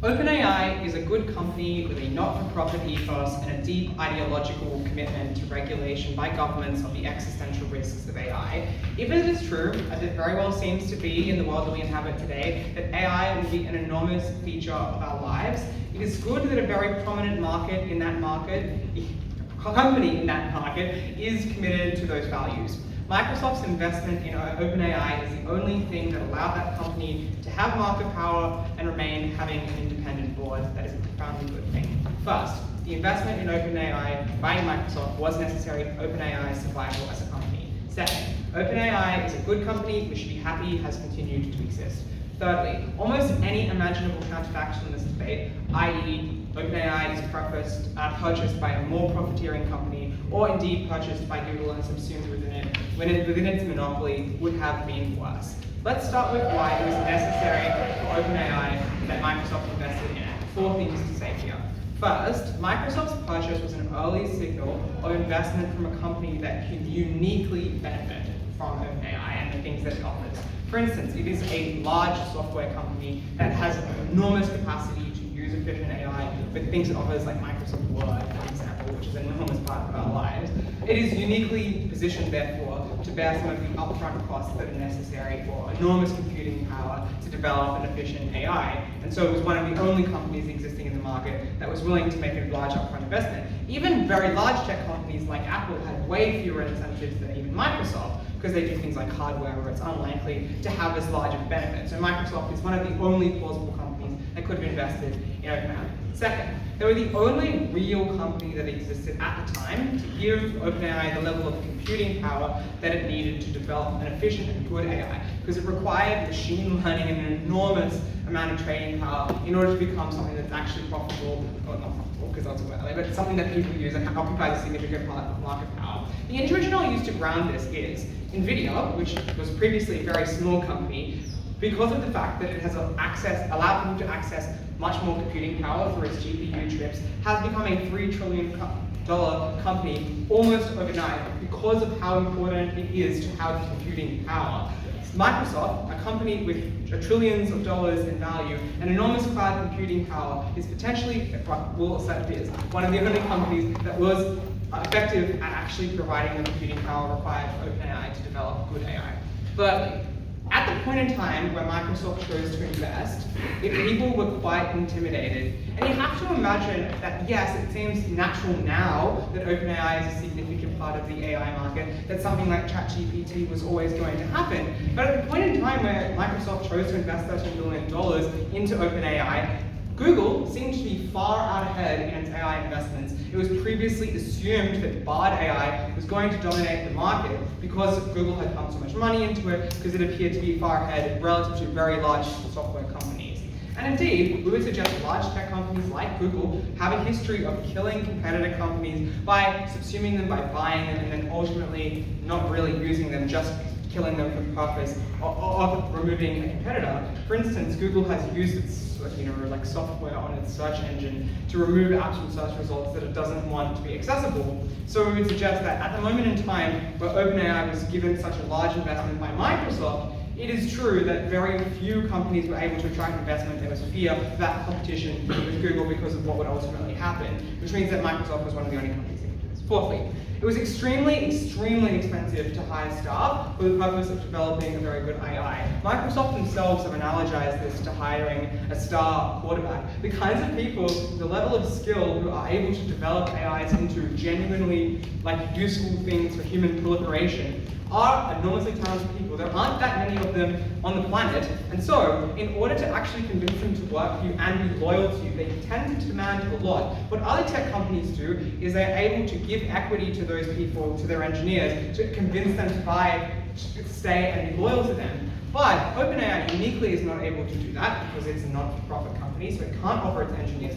OpenAI is a good company with a not-for-profit ethos and a deep ideological commitment to regulation by governments of the existential risks of AI. If it is true, as it very well seems to be in the world that we inhabit today, that AI will be an enormous feature of our lives, it is good that a very prominent company in that market is committed to those values. Microsoft's investment in OpenAI is the only thing that allowed that company to have market power and remain having an independent board. That is a profoundly good thing. First, the investment in OpenAI by Microsoft was necessary for OpenAI's survival as a company. Second, OpenAI is a good company. We should be happy it has continued to exist. Thirdly, almost any imaginable counterfactual in this debate, i.e. OpenAI is purchased by a more profiteering company, or indeed purchased by Google and subsumed within its monopoly, would have been worse. Let's start with why it was necessary for OpenAI that Microsoft invested in it. 4 things to say here. First, Microsoft's purchase was an early signal of investment from a company that can uniquely benefit from OpenAI and the things that it offers. For instance, it is a large software company that has enormous capacity to use efficient AI with things it offers like Microsoft Word, for example, which is an enormous part of our lives. It is uniquely positioned, therefore, to bear some of the upfront costs that are necessary for enormous computing power to develop an efficient AI. And so it was one of the only companies existing in the market that was willing to make a large upfront investment. Even very large tech companies like Apple had way fewer incentives than even Microsoft, because they do things like hardware where it's unlikely to have as large of a benefit. So Microsoft is one of the only plausible companies that could have invested in OpenAI. Second, they were the only real company that existed at the time to give OpenAI the level of computing power that it needed to develop an efficient and good AI, because it required machine learning and an enormous amount of trading power in order to become something that's actually profitable, or not profitable, because that's what but something that people use and occupies a significant part of market power. The intuition I'll use to ground this is NVIDIA, which was previously a very small company, because of the fact that it has allowed people to access much more computing power through its GPU chips, has become a $3 trillion company almost overnight because of how important it is to have computing power. Microsoft, a company with trillions of dollars in value and enormous cloud computing power, is potentially, well, it is one of the only companies that was effective at actually providing the computing power required for OpenAI to develop good AI. Thirdly, at the point in time where Microsoft chose to invest, people were quite intimidated. And you have to imagine that, yes, it seems natural now that OpenAI is a significant part of the AI market, that something like ChatGPT was always going to happen. But at the point in time where Microsoft chose to invest $13 billion into OpenAI, Google seemed to be far out ahead in its AI investments. It was previously assumed that Bard AI was going to dominate the market because Google had pumped so much money into it, because it appeared to be far ahead relative to very large software companies. And indeed, we would suggest large tech companies like Google have a history of killing competitor companies by subsuming them, by buying them, and then ultimately not really using them, just killing them for the purpose of removing a competitor. For instance, Google has used its software on its search engine to remove apps from search results that it doesn't want to be accessible. So we would suggest that at the moment in time where OpenAI was given such a large investment by Microsoft, it is true that very few companies were able to attract investment. There was fear of that competition with Google because of what would ultimately happen, which means that Microsoft was one of the only companies that could do this. Fourthly, it was extremely expensive to hire staff for the purpose of developing a very good AI. Microsoft themselves have analogized this to hiring a star quarterback. The kinds of people, the level of skill who are able to develop AIs into genuinely useful things for human proliferation are enormously talented people. There aren't that many of them on the planet, and so in order to actually convince them to work for you and be loyal to you, they tend to demand a lot. What other tech companies do is they're able to give equity to those people, to their engineers, to convince them to stay and be loyal to them. But OpenAI uniquely is not able to do that because it's a not-for-profit company, so it can't offer its engineers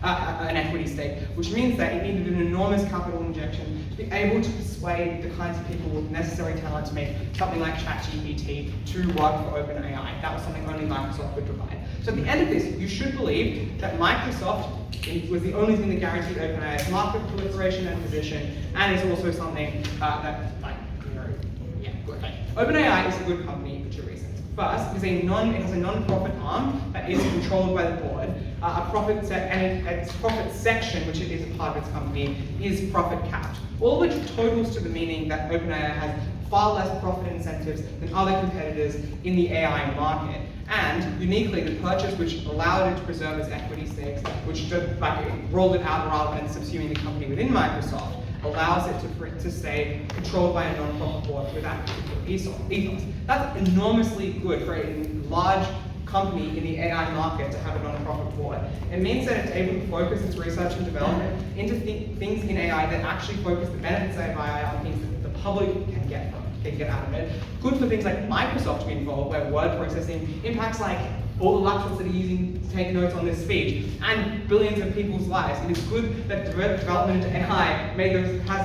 an equity stake, which means that it needed an enormous capital injection to be able to persuade the kinds of people with necessary talent to make something like ChatGPT to work for OpenAI. That was something only Microsoft could provide. So at the end of this, you should believe that Microsoft was the only thing that guaranteed OpenAI's market proliferation and position, and is also something that, yeah, good. OpenAI is a good company for two reasons. First, it has a non-profit arm that is controlled by the board. And its profit section, which it is a part of its company, is profit capped. All which totals to the meaning that OpenAI has far less profit incentives than other competitors in the AI market. And uniquely, the purchase which allowed it to preserve its equity stakes, which rolled it out rather than subsuming the company within Microsoft, allows it to stay controlled by a non-profit board with that particular ethos. That's enormously good for a large company in the AI market to have a non-profit board. It means that it's able to focus its research and development into things in AI that actually focus the benefits of AI on things that the public can get out of it. Good for things like Microsoft to be involved, where word processing impacts like all the laptops that are using to take notes on this speech, and billions of people's lives. It is good that development into AI has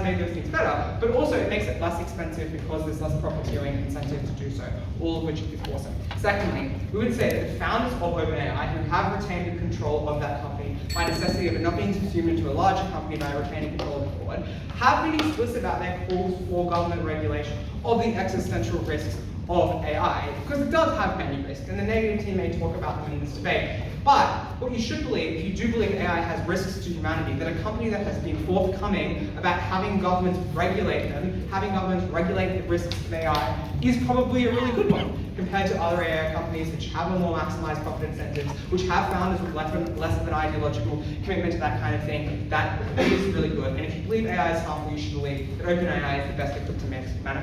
made those things better, but also it makes it less expensive because there's less profiteering incentive to do so, all of which is awesome. Secondly, we would say that the founders of OpenAI, who have retained the control of that company by necessity of it not being subsumed into a larger company by retaining control of the board, have been explicit about their calls for government regulation of the existential risks of AI, because it does have many risks, and the negative team may talk about them in this debate. But what you should believe, if you do believe AI has risks to humanity, that a company that has been forthcoming about having governments regulate them, having governments regulate the risks of AI, is probably a really good one, compared to other AI companies which have a more maximized profit incentives, which have founders with less of an ideological commitment to that kind of thing. That is really good. And if you believe AI is harmful, you should believe that OpenAI is the best equipped to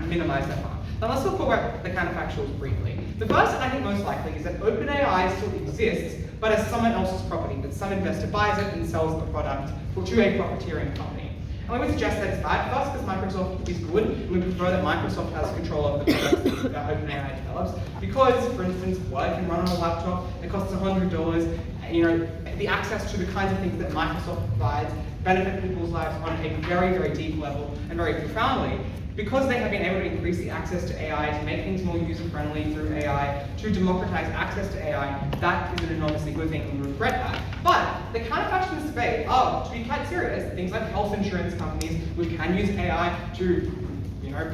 minimize that harm. Now let's talk about the counterfactuals briefly. The first, and I think most likely, is that OpenAI still exists, but as someone else's property, that some investor buys it and sells the product to a profiteering company. And we would suggest that it's bad. First, because Microsoft is good, and we prefer that Microsoft has control of the products that OpenAI develops. Because, for instance, Word can run on a laptop, it costs $100. The access to the kinds of things that Microsoft provides benefit people's lives on a very, very deep level and very profoundly. Because they have been able to increase the access to AI, to make things more user-friendly through AI, to democratize access to AI, that is an enormously good thing, and we regret that. But the counterfactuals debate are, to be quite serious, things like health insurance companies, which can use AI to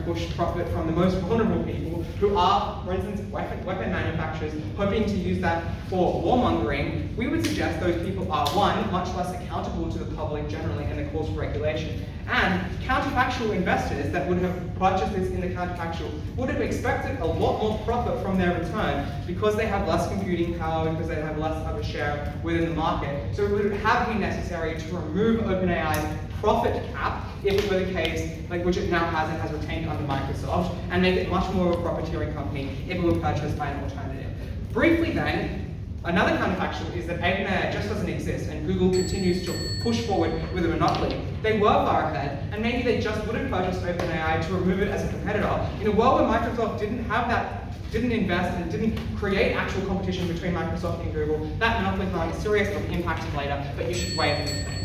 push profit from the most vulnerable people, who are, for instance, weapon manufacturers, hoping to use that for warmongering. We would suggest those people are, one, much less accountable to the public generally and the calls for regulation, and counterfactual investors that would have purchased this in the counterfactual would have expected a lot more profit from their return because they have less computing power, because they have less of a share within the market. So it would have been necessary to remove OpenAI's profit cap, if it were the case, which it now has and has retained under Microsoft, and make it much more of a profiteering company if it were purchased by an alternative. Briefly then, another counterfactual is that OpenAI just doesn't exist, and Google continues to push forward with a monopoly. They were far ahead, and maybe they just would have purchased OpenAI to remove it as a competitor. In a world where Microsoft didn't have that, didn't invest, and didn't create actual competition between Microsoft and Google, that monopoly power is serious, it'll be impacted later, but you should weigh it in the thing.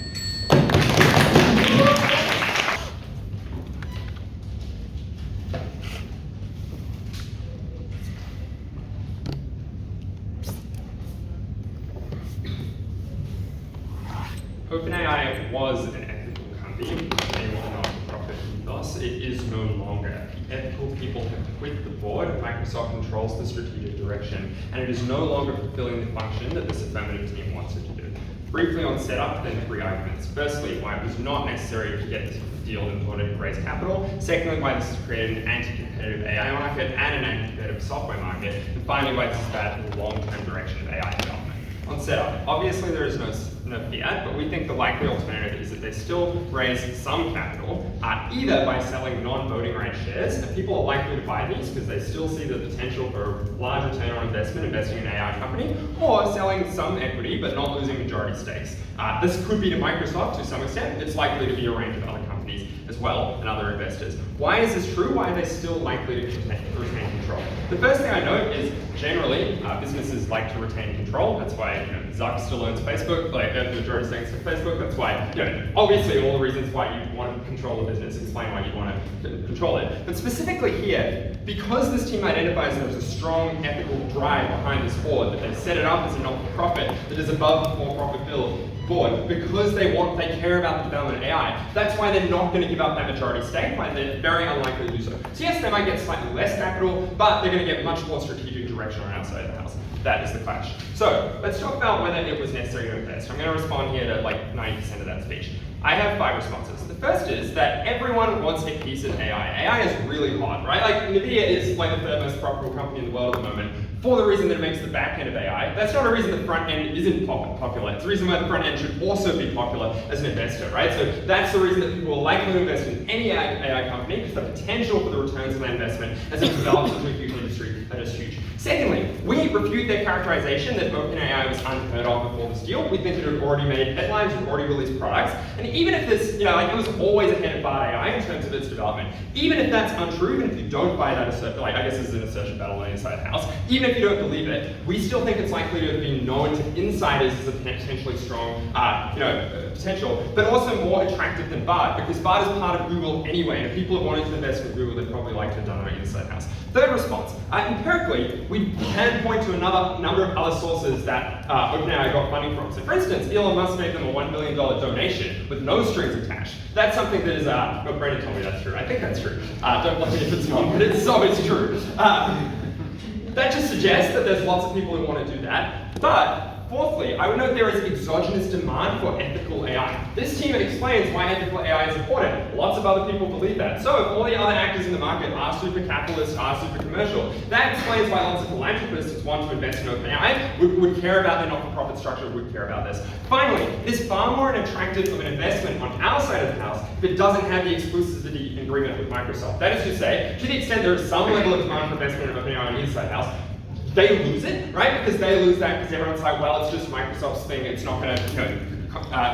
OpenAI was an ethical company, they were not profit ethos. It is no longer. The ethical people have quit the board. Microsoft controls the strategic direction, and it is no longer fulfilling the function that this affirmative team wants it to do. Briefly on setup, then 3 arguments. Firstly, why it was not necessary to get this deal in order to raise capital. Secondly, why this has created an anti-competitive AI market and an anti-competitive software market. And finally, why this is bad for the long-term direction of AI development. On setup, obviously there is no fiat, but we think the likely alternative is that they still raise some capital, either by selling non-voting rights shares, and people are likely to buy these because they still see the potential for large return on investment investing in an AI company, or selling some equity but not losing majority stakes. This could be to Microsoft to some extent. It's likely to be a range of other companies as well and other investors. Why is this true? Why are they still likely to retain control? The first thing I note is generally businesses like to retain control. That's why Zuck still owns Facebook, the majority stakes of Facebook. That's why, obviously all the reasons why you want to control the business explain why you want to control it. But specifically here, because this team identifies there's a strong ethical drive behind this board, that they've set it up as a not-for-profit that is above the for-profit board, because they care about the development of AI. That's why they're not going to give up up that majority stake, but they're very unlikely to do so. So yes, they might get slightly less capital, but they're going to get much more strategic direction on our side of the house. That is the clash. So let's talk about whether it was necessary to invest. I'm going to respond here to like 90% of that speech. I have 5 responses. The first is that everyone wants a piece of AI. AI is really hot, right? Like NVIDIA is like the 3rd most profitable company in the world at the moment for the reason that it makes the back end of AI. That's not a reason the front end isn't popular. It's the reason why the front end should also be popular as an investor, right? So that's the reason that people are likely to invest in any AI company, because the potential for the returns of that investment as it develops into a huge industry are just huge. Secondly, we refute their characterization that OpenAI was unheard of before this deal. We think that it had already made headlines, it had already released products, and even if this, like it was always ahead of Barrie AI in terms of its development. Even if that's untrue, even if you don't buy that assertion, like I guess this is an assertion battle on the inside the house, even if you don't believe it, we still think it's likely to have been known to insiders as a potentially strong, potential, but also more attractive than Bard, because Bard is part of Google anyway, and if people have wanted to invest in Google, they'd probably like to have done it on the inside house. Third response, empirically, we can point to another number of other sources that OpenAI got funding from. So for instance, Elon Musk made them a $1 billion donation with no strings attached. That's something that is, no, Brendon told me that's true. I think that's true. Don't believe me if it's not, but it's always true. That just suggests that there's lots of people who want to do that. But fourthly, I would note there is exogenous demand for ethical AI. This team explains why ethical AI is important. Lots of other people believe that. So if all the other actors in the market are super capitalist, are super commercial, that explains why lots of philanthropists want to invest in OpenAI, would care about their not-for-profit structure, would care about this. Finally, it is far more attractive of an investment on our side of the house if it doesn't have the exclusivity agreement with Microsoft. That is to say, to the extent there is some level of demand for investment in OpenAI on the inside house, they lose it, right? Because they lose that because everyone's like, well, it's just Microsoft's thing. It's not going to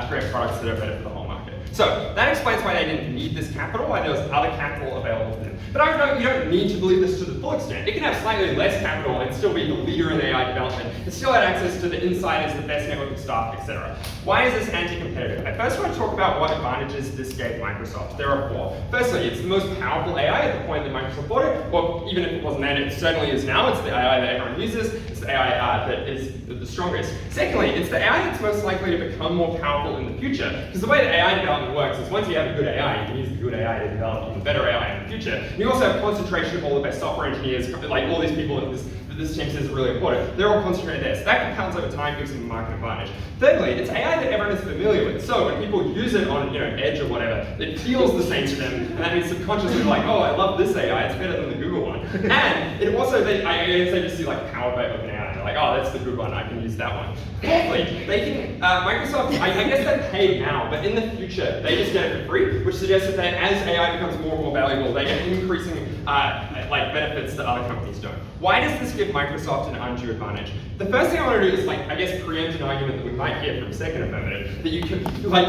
create products that are better for the whole market. So that explains why they didn't need this capital, why there was other capital available to them. But I don't, you don't need to believe this to the full extent. It can have slightly less capital and still be the leader in AI development. It still had access to the insiders, the best network of staff, etc. Why is this anti-competitive? I first want to talk about what advantages this gave Microsoft. There are 4. Firstly, it's the most powerful AI at the point that Microsoft bought it. Well, even if it wasn't then, it certainly is now. It's the AI that everyone uses. It's the AI that is the strongest. Secondly, it's the AI that's most likely to become more powerful in the future. Because the way that AI development works is once you have a good AI, you can use the good AI to develop even better AI in the future. And you also have concentration of all the best software engineers, like all these people that this team says is really important. They're all concentrated there. So that compounds over time, gives them a market advantage. Thirdly, it's AI that everyone is familiar with. So when people use it on Edge or whatever, it feels the same to them. And that means subconsciously they're like, oh, I love this AI. It's better than the Google one. And it also, I guess they just see like powered by OpenAI. They're like, oh, that's the good one. I can use that one. Fourthly, they can, Microsoft, I guess they're paid now, but in the future, they just get it for free, which suggests that as AI becomes more and more valuable, they get increasing benefits that other companies don't. Why does this give Microsoft an undue advantage? The first thing I want to do is, I guess, preempt an argument that we might hear from Second Affirmative, that you can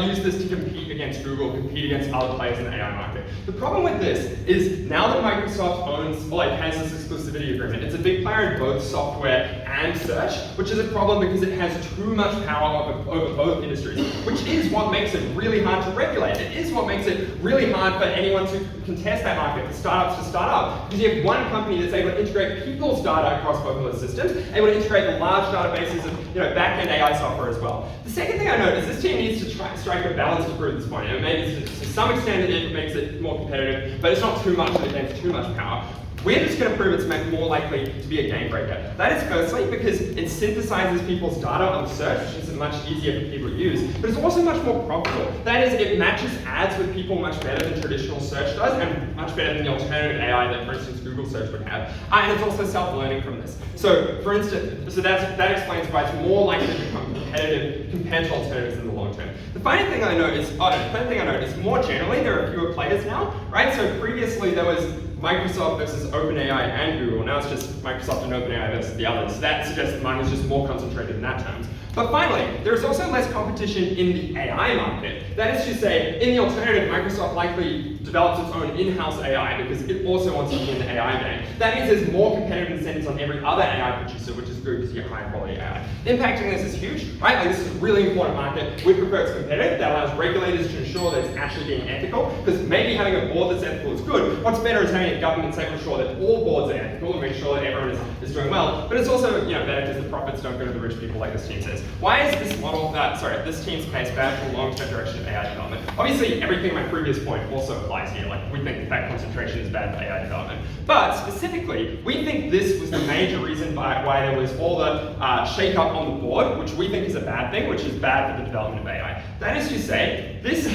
use this to compete against Google, compete against other players in the AI market. The problem with this is now that Microsoft owns, has this exclusivity agreement, it's a big player in both software and search, which is a problem because it has too much power over both industries, which is what makes it really hard to regulate. It is what makes it really hard for anyone to contest that market, for startups to start up. Because you have one company that's able to integrate people's data across both of those systems, able to integrate the large databases of back-end AI software as well. The second thing I note is this team needs to strike a balance to prove this point. Maybe to some extent it makes it more competitive, but it's not too much that it gains too much power. We're just going to prove it's more likely to be a game breaker. That is firstly because it synthesizes people's data on search, which is much easier for people to use, but it's also much more profitable. That is, it matches ads with people much better than traditional search does, and much better than the alternative AI that, for instance, Google search would have. And it's also self-learning from this. So, for instance, that explains why it's more likely to become competitive compared to alternatives in the long term. The third thing I note is more generally, there are fewer players now, right? So previously there was Microsoft versus OpenAI and Google. Now it's just Microsoft and OpenAI versus the others. So that suggests that mine is just more concentrated in that terms. But finally, there is also less competition in the AI market. That is to say, in the alternative, Microsoft likely develops its own in-house AI because it also wants to be in the AI game. That means there's more competitive incentives on every other AI producer, which is good because you get high quality AI. Impacting this is huge, right? This is a really important market. We prefer it's competitive. That allows regulators to ensure that it's actually being ethical, because maybe having a board that's ethical is good. What's better is having make governments able to ensure that all boards are ethical and make sure that everyone is doing well, but it's also better because the profits don't go to the rich people like this team says. Why is this this team's case bad for the long-term direction of AI development? Obviously, everything in my previous point also applies here. Like, we think that concentration is bad for AI development. But specifically, we think this was the major reason why there was all the shake-up on the board, which we think is a bad thing, which is bad for the development of AI. That is to say, this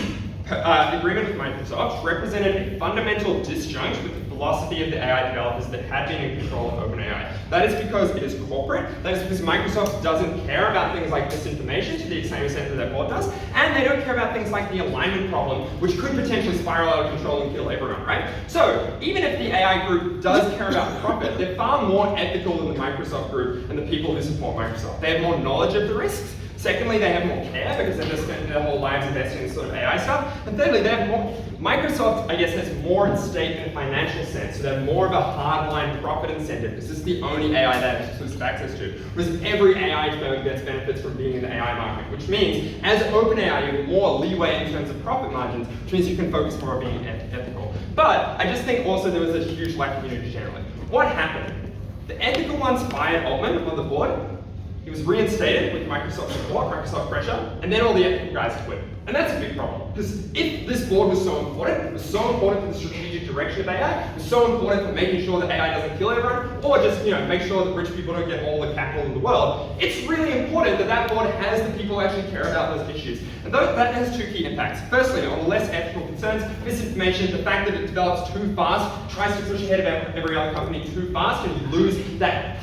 agreement with Microsoft represented a fundamental disjunct with the philosophy of the AI developers that had been in control of OpenAI. That is because it is corporate, that is because Microsoft doesn't care about things like disinformation to the same extent that their board does, and they don't care about things like the alignment problem, which could potentially spiral out of control and kill everyone, right? So, even if the AI group does care about profit, they're far more ethical than the Microsoft group and the people who support Microsoft. They have more knowledge of the risks. Secondly, they have more care because they've just spent their whole lives investing in this sort of AI stuff. And thirdly, they have more, Microsoft, I guess, has more at stake in a financial sense. So they have more of a hardline profit incentive because this is the only AI they have exclusive access to. Whereas every AI firm gets benefits from being in the AI market, which means as OpenAI, you have more leeway in terms of profit margins, which means you can focus more on being ethical. But I just think also there was a huge lack of unity generally. What happened? The ethical ones fired Altman on the board. He was reinstated with Microsoft support, Microsoft pressure, and then all the ethical guys quit. And that's a big problem, because if this board was so important, it was so important for the strategic direction of AI, it was so important for making sure that AI doesn't kill everyone, or just make sure that rich people don't get all the capital in the world, it's really important that that board has the people who actually care about those issues. And that has two key impacts. Firstly, on the less ethical concerns, misinformation, the fact that it develops too fast, tries to push ahead of every other company too fast, and you lose that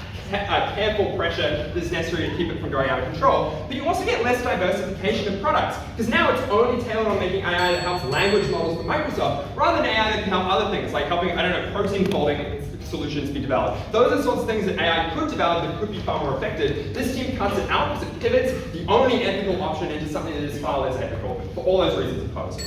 careful pressure that's necessary to keep it from going out of control. But you also get less diversification of products, because now it's only tailored on making AI that helps language models for Microsoft, rather than AI that can help other things, like helping, protein folding solutions be developed. Those are the sorts of things that AI could develop that could be far more effective. This team cuts it out because it pivots the only ethical option into something that is far less ethical, for all those reasons opposed.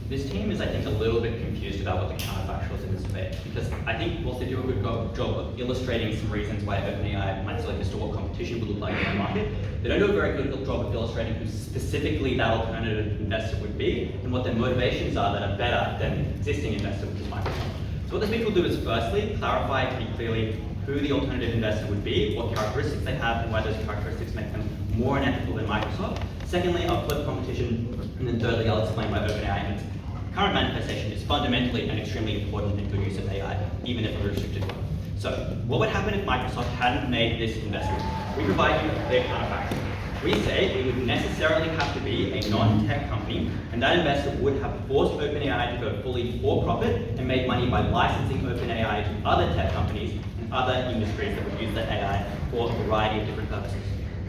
This team is, I think, a little bit confused about what the counterfactual is in this debate, because I think whilst they do a good job of illustrating some reasons why OpenAI might select as to what competition would look like in the market, they don't do a very good job of illustrating who specifically that alternative investor would be and what their motivations are that are better than the existing investor, which is Microsoft. So what this speech will do is firstly clarify pretty clearly who the alternative investor would be, what characteristics they have, and why those characteristics make them more unethical than Microsoft. Secondly, I'll flip competition, and then thirdly, I'll explain why OpenAI and its current manifestation is fundamentally an extremely important and good use of AI, even if a restricted one. So, what would happen if Microsoft hadn't made this investment? We provide you their counterfactual. We say it would necessarily have to be a non-tech company, and that investor would have forced OpenAI to go fully for profit and make money by licensing OpenAI to other tech companies and other industries that would use that AI for a variety of different purposes.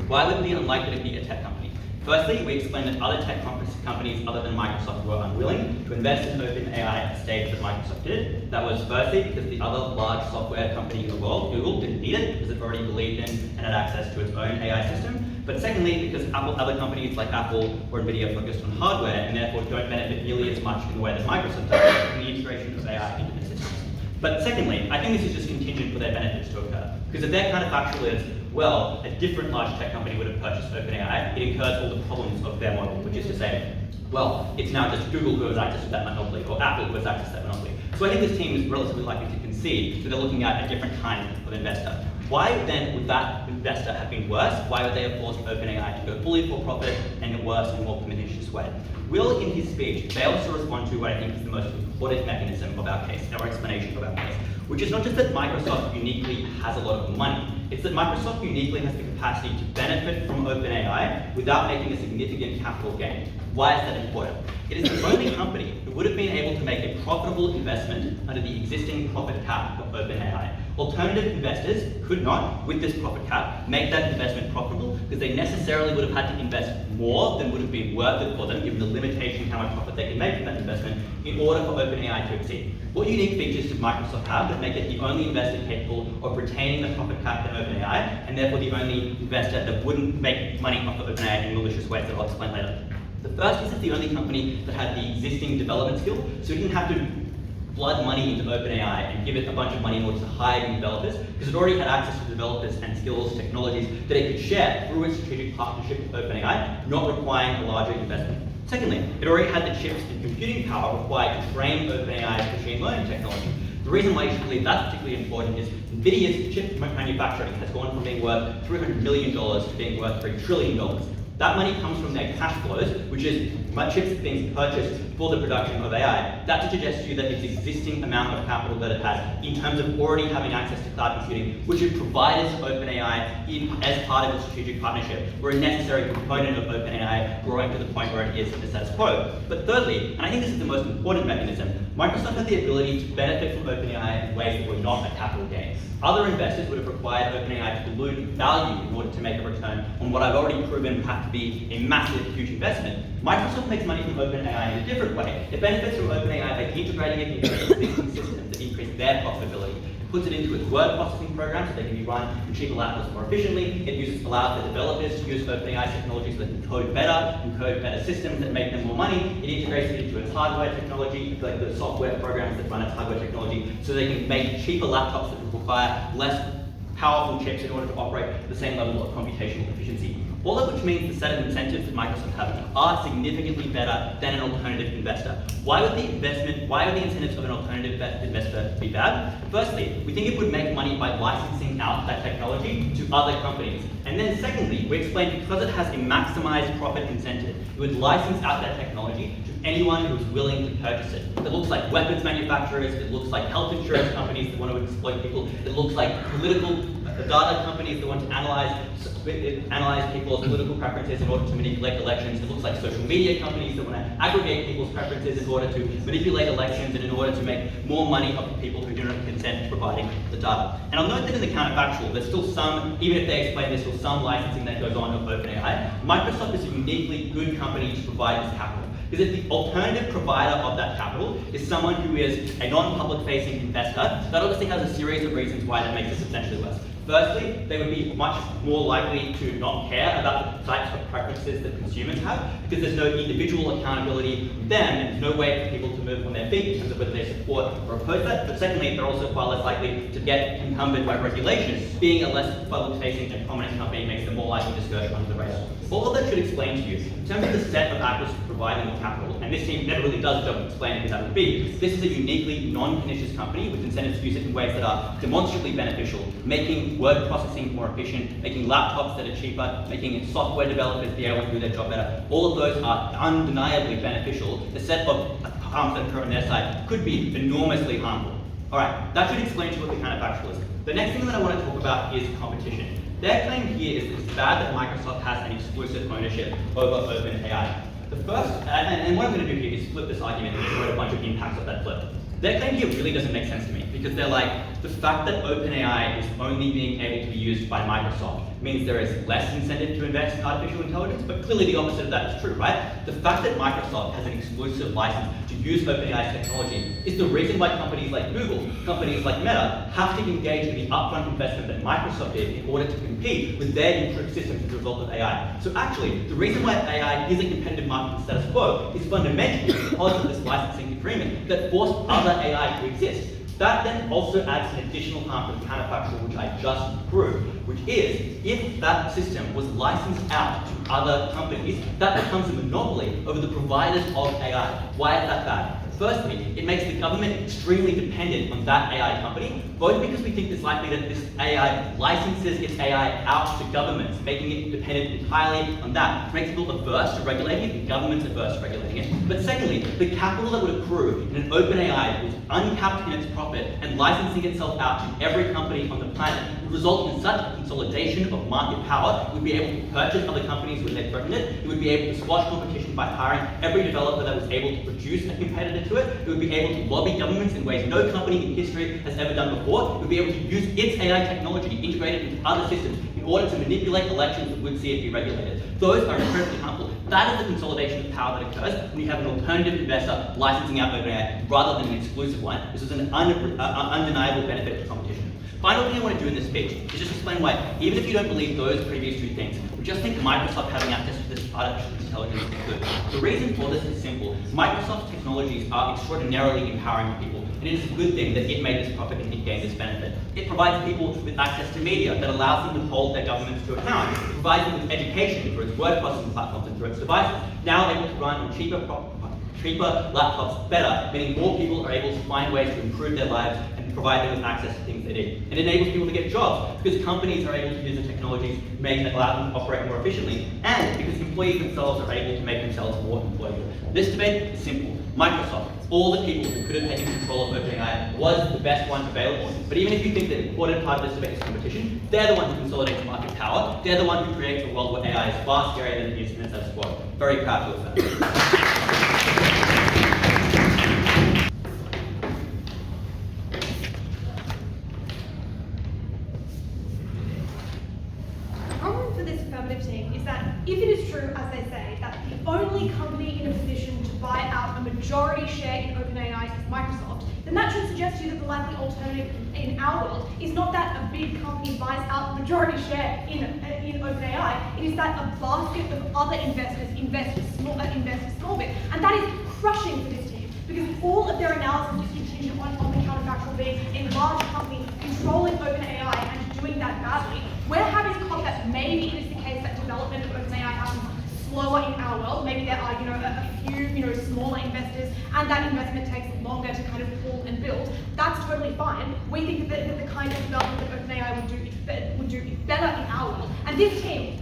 Why would it be unlikely to be a tech company? Firstly, we explained that other tech companies other than Microsoft were unwilling to invest in OpenAI at the stage that Microsoft did. That was firstly because the other large software company in the world, Google, didn't need it because it already believed in and had access to its own AI system. But secondly, because other companies like Apple or Nvidia focused on hardware and therefore don't benefit nearly as much in the way that Microsoft does in the integration of AI into the systems. But secondly, I think this is just contingent for their benefits to occur. Because if their counterfactual is, well, a different large tech company would have purchased OpenAI, it incurs all the problems of their model, which is to say, well, it's now just Google who has access to that monopoly, or Apple who has access to that monopoly. So I think this team is relatively likely to concede that they're looking at a different kind of investor. Why then would that investor have been worse? Why would they have forced OpenAI to go fully for profit and in a worse and more pernicious way? Will, in his speech, fails to respond to what I think is the most important mechanism of our case, our explanation of our case, which is not just that Microsoft uniquely has a lot of money, it's that Microsoft uniquely has the capacity to benefit from OpenAI without making a significant capital gain. Why is that important? It is the only company who would have been able to make a profitable investment under the existing profit cap of OpenAI. Alternative investors could not, with this profit cap, make that investment profitable because they necessarily would have had to invest more than would have been worth it for them, given the limitation how much profit they can make from that investment, in order for OpenAI to exceed. What unique features does Microsoft have that make it the only investor capable of retaining the profit cap in OpenAI, and therefore the only investor that wouldn't make money off of OpenAI in malicious ways that I'll explain later? The first is it's the only company that had the existing development skill, so it didn't have to flood money into OpenAI and give it a bunch of money in order to hire new developers, because it already had access to developers and skills, technologies that it could share through its strategic partnership with OpenAI, not requiring a larger investment. Secondly, it already had the chips and computing power required to train OpenAI's machine learning technology. The reason why you should believe that's particularly important is NVIDIA's chip manufacturing has gone from being worth $300 million to being worth $3 trillion. That money comes from their cash flows, which is chips being purchased for the production of AI. That to suggest to you that its existing amount of capital that it has, in terms of already having access to cloud computing, which it provided to OpenAI as part of its strategic partnership, were a necessary component of OpenAI growing to the point where it is in the status quo. But thirdly, and I think this is the most important mechanism, Microsoft had the ability to benefit from OpenAI in ways that were not a capital gain. Other investors would have required OpenAI to dilute value in order to make a return on what I've already proven had to be a massive, huge investment. Microsoft makes money from OpenAI in a different way. It benefits from OpenAI by integrating it into existing systems that increase their profitability. It puts it into its word processing program so they can be run in cheaper laptops more efficiently. It allows the developers to use OpenAI's technology so they can code better and code better systems that make them more money. It integrates it into its hardware technology, like the software programs that run its hardware technology, so they can make cheaper laptops that require less powerful chips in order to operate at the same level of computational efficiency. All of which means the set of incentives that Microsoft have are significantly better than an alternative investor. Why would the incentives of an alternative investor be bad? Firstly, we think it would make money by licensing out that technology to other companies. And then secondly, we explained because it has a maximized profit incentive, it would license out that technology to anyone who is willing to purchase it. It looks like weapons manufacturers, it looks like health insurance companies that want to exploit people, it looks like political data companies that want to analyze people's political preferences in order to manipulate elections. It looks like social media companies that want to aggregate people's preferences in order to manipulate elections and in order to make more money off the people who do not consent to providing the data. And I'll note that in the counterfactual, there's still some, even if they explain there's still some licensing that goes on of OpenAI. Microsoft is a uniquely good company to provide this capital. Because if the alternative provider of that capital is someone who is a non-public facing investor, that obviously has a series of reasons why that makes it substantially worse. Firstly, they would be much more likely to not care about the types of preferences that consumers have, because there's no individual accountability with them, and there's no way for people to move on their feet in terms of whether they support or oppose that. But secondly, they're also far less likely to get encumbered by regulation. Being a less public-facing and prominent company makes them more likely to skirt under the radar. All of that should explain to you, in terms of the set of actors providing the capital, and this team never really does a job of explaining who that would be. This is a uniquely non-pernicious company with incentives to use it in ways that are demonstrably beneficial, making word processing more efficient, making laptops that are cheaper, making software developers be able to do their job better. All of those are undeniably beneficial. The set of harms that occur on their side could be enormously harmful. All right, that should explain to you what the counterfactual is. The next thing that I want to talk about is competition. Their claim here is that it's bad that Microsoft has an exclusive ownership over OpenAI. The first, and what I'm going to do here is flip this argument and show a bunch of impacts of that flip. Their claim here really doesn't make sense to me, because they're like, the fact that OpenAI is only being able to be used by Microsoft means there is less incentive to invest in artificial intelligence, but clearly the opposite of that is true, right? The fact that Microsoft has an exclusive license to use OpenAI's technology is the reason why companies like Google, companies like Meta, have to engage in the upfront investment that Microsoft did in order to compete with their improved systems as a result of AI. So actually, the reason why AI is a competitive market in status quo is fundamentally because of this licensing agreement that forced other AI to exist. That then also adds an additional harm to the counterfactual, which I just proved, which is, if that system was licensed out to other companies, that becomes a monopoly over the providers of AI. Why is that bad? Firstly, it makes the government extremely dependent on that AI company, both because we think it's likely that this AI licenses its AI out to governments, making it dependent entirely on that. It makes people averse to regulating it, and governments averse to regulating it. But secondly, the capital that would accrue in an OpenAI that was uncapped in its profit and licensing itself out to every company on the planet would result in such a consolidation of market power. It would be able to purchase other companies when they threatened it. It would be able to squash competition by hiring every developer that was able to produce a competitor to it. It would be able to lobby governments in ways no company in history has ever done before. It would be able to use its AI technology integrated into other systems in order to manipulate elections that would see it be regulated. Those are incredibly harmful. That is the consolidation of power that occurs when you have an alternative investor licensing out OpenAI rather than an exclusive one. This is an undeniable benefit of competition. Final thing I want to do in this speech is just explain why, even if you don't believe those previous two things, we just think Microsoft having access to this artificial intelligence is good. The reason for this is simple. Microsoft's technologies are extraordinarily empowering people, and it is a good thing that it made this profit and it gained this benefit. It provides people with access to media that allows them to hold their governments to account. It provides them with education through its word processing platforms and through its devices, now able to run on cheaper laptops better, meaning more people are able to find ways to improve their lives and provide them with access to things they need. And it enables people to get jobs because companies are able to use the technologies to allow them to operate more efficiently, and because employees themselves are able to make themselves more employable. This debate is simple. Microsoft, all the people who could have taken control of OpenAI, was the best one available. But even if you think that an important part of this debate is competition, they're the one who consolidates market power. They're the one who creates a world where AI is far scarier than it is in its status quo. Very proud to have done that. If it is true, as they say, that the only company in a position to buy out a majority share in OpenAI is Microsoft, then that should suggest to you that the likely alternative in our world is not that a big company buys out the majority share in OpenAI, it is that a basket of other investors invest a small bit. And that is crushing for this team, because all of their analysis is contingent on the counterfactual being a large company controlling OpenAI and doing that badly. We're happy to cop that maybe it is the case that development of OpenAI happens slower in our world. Maybe there are, a few, smaller investors, and that investment takes longer to kind of pull and build. That's totally fine. We think that the kind of development that OpenAI would do is better in our world. And this team,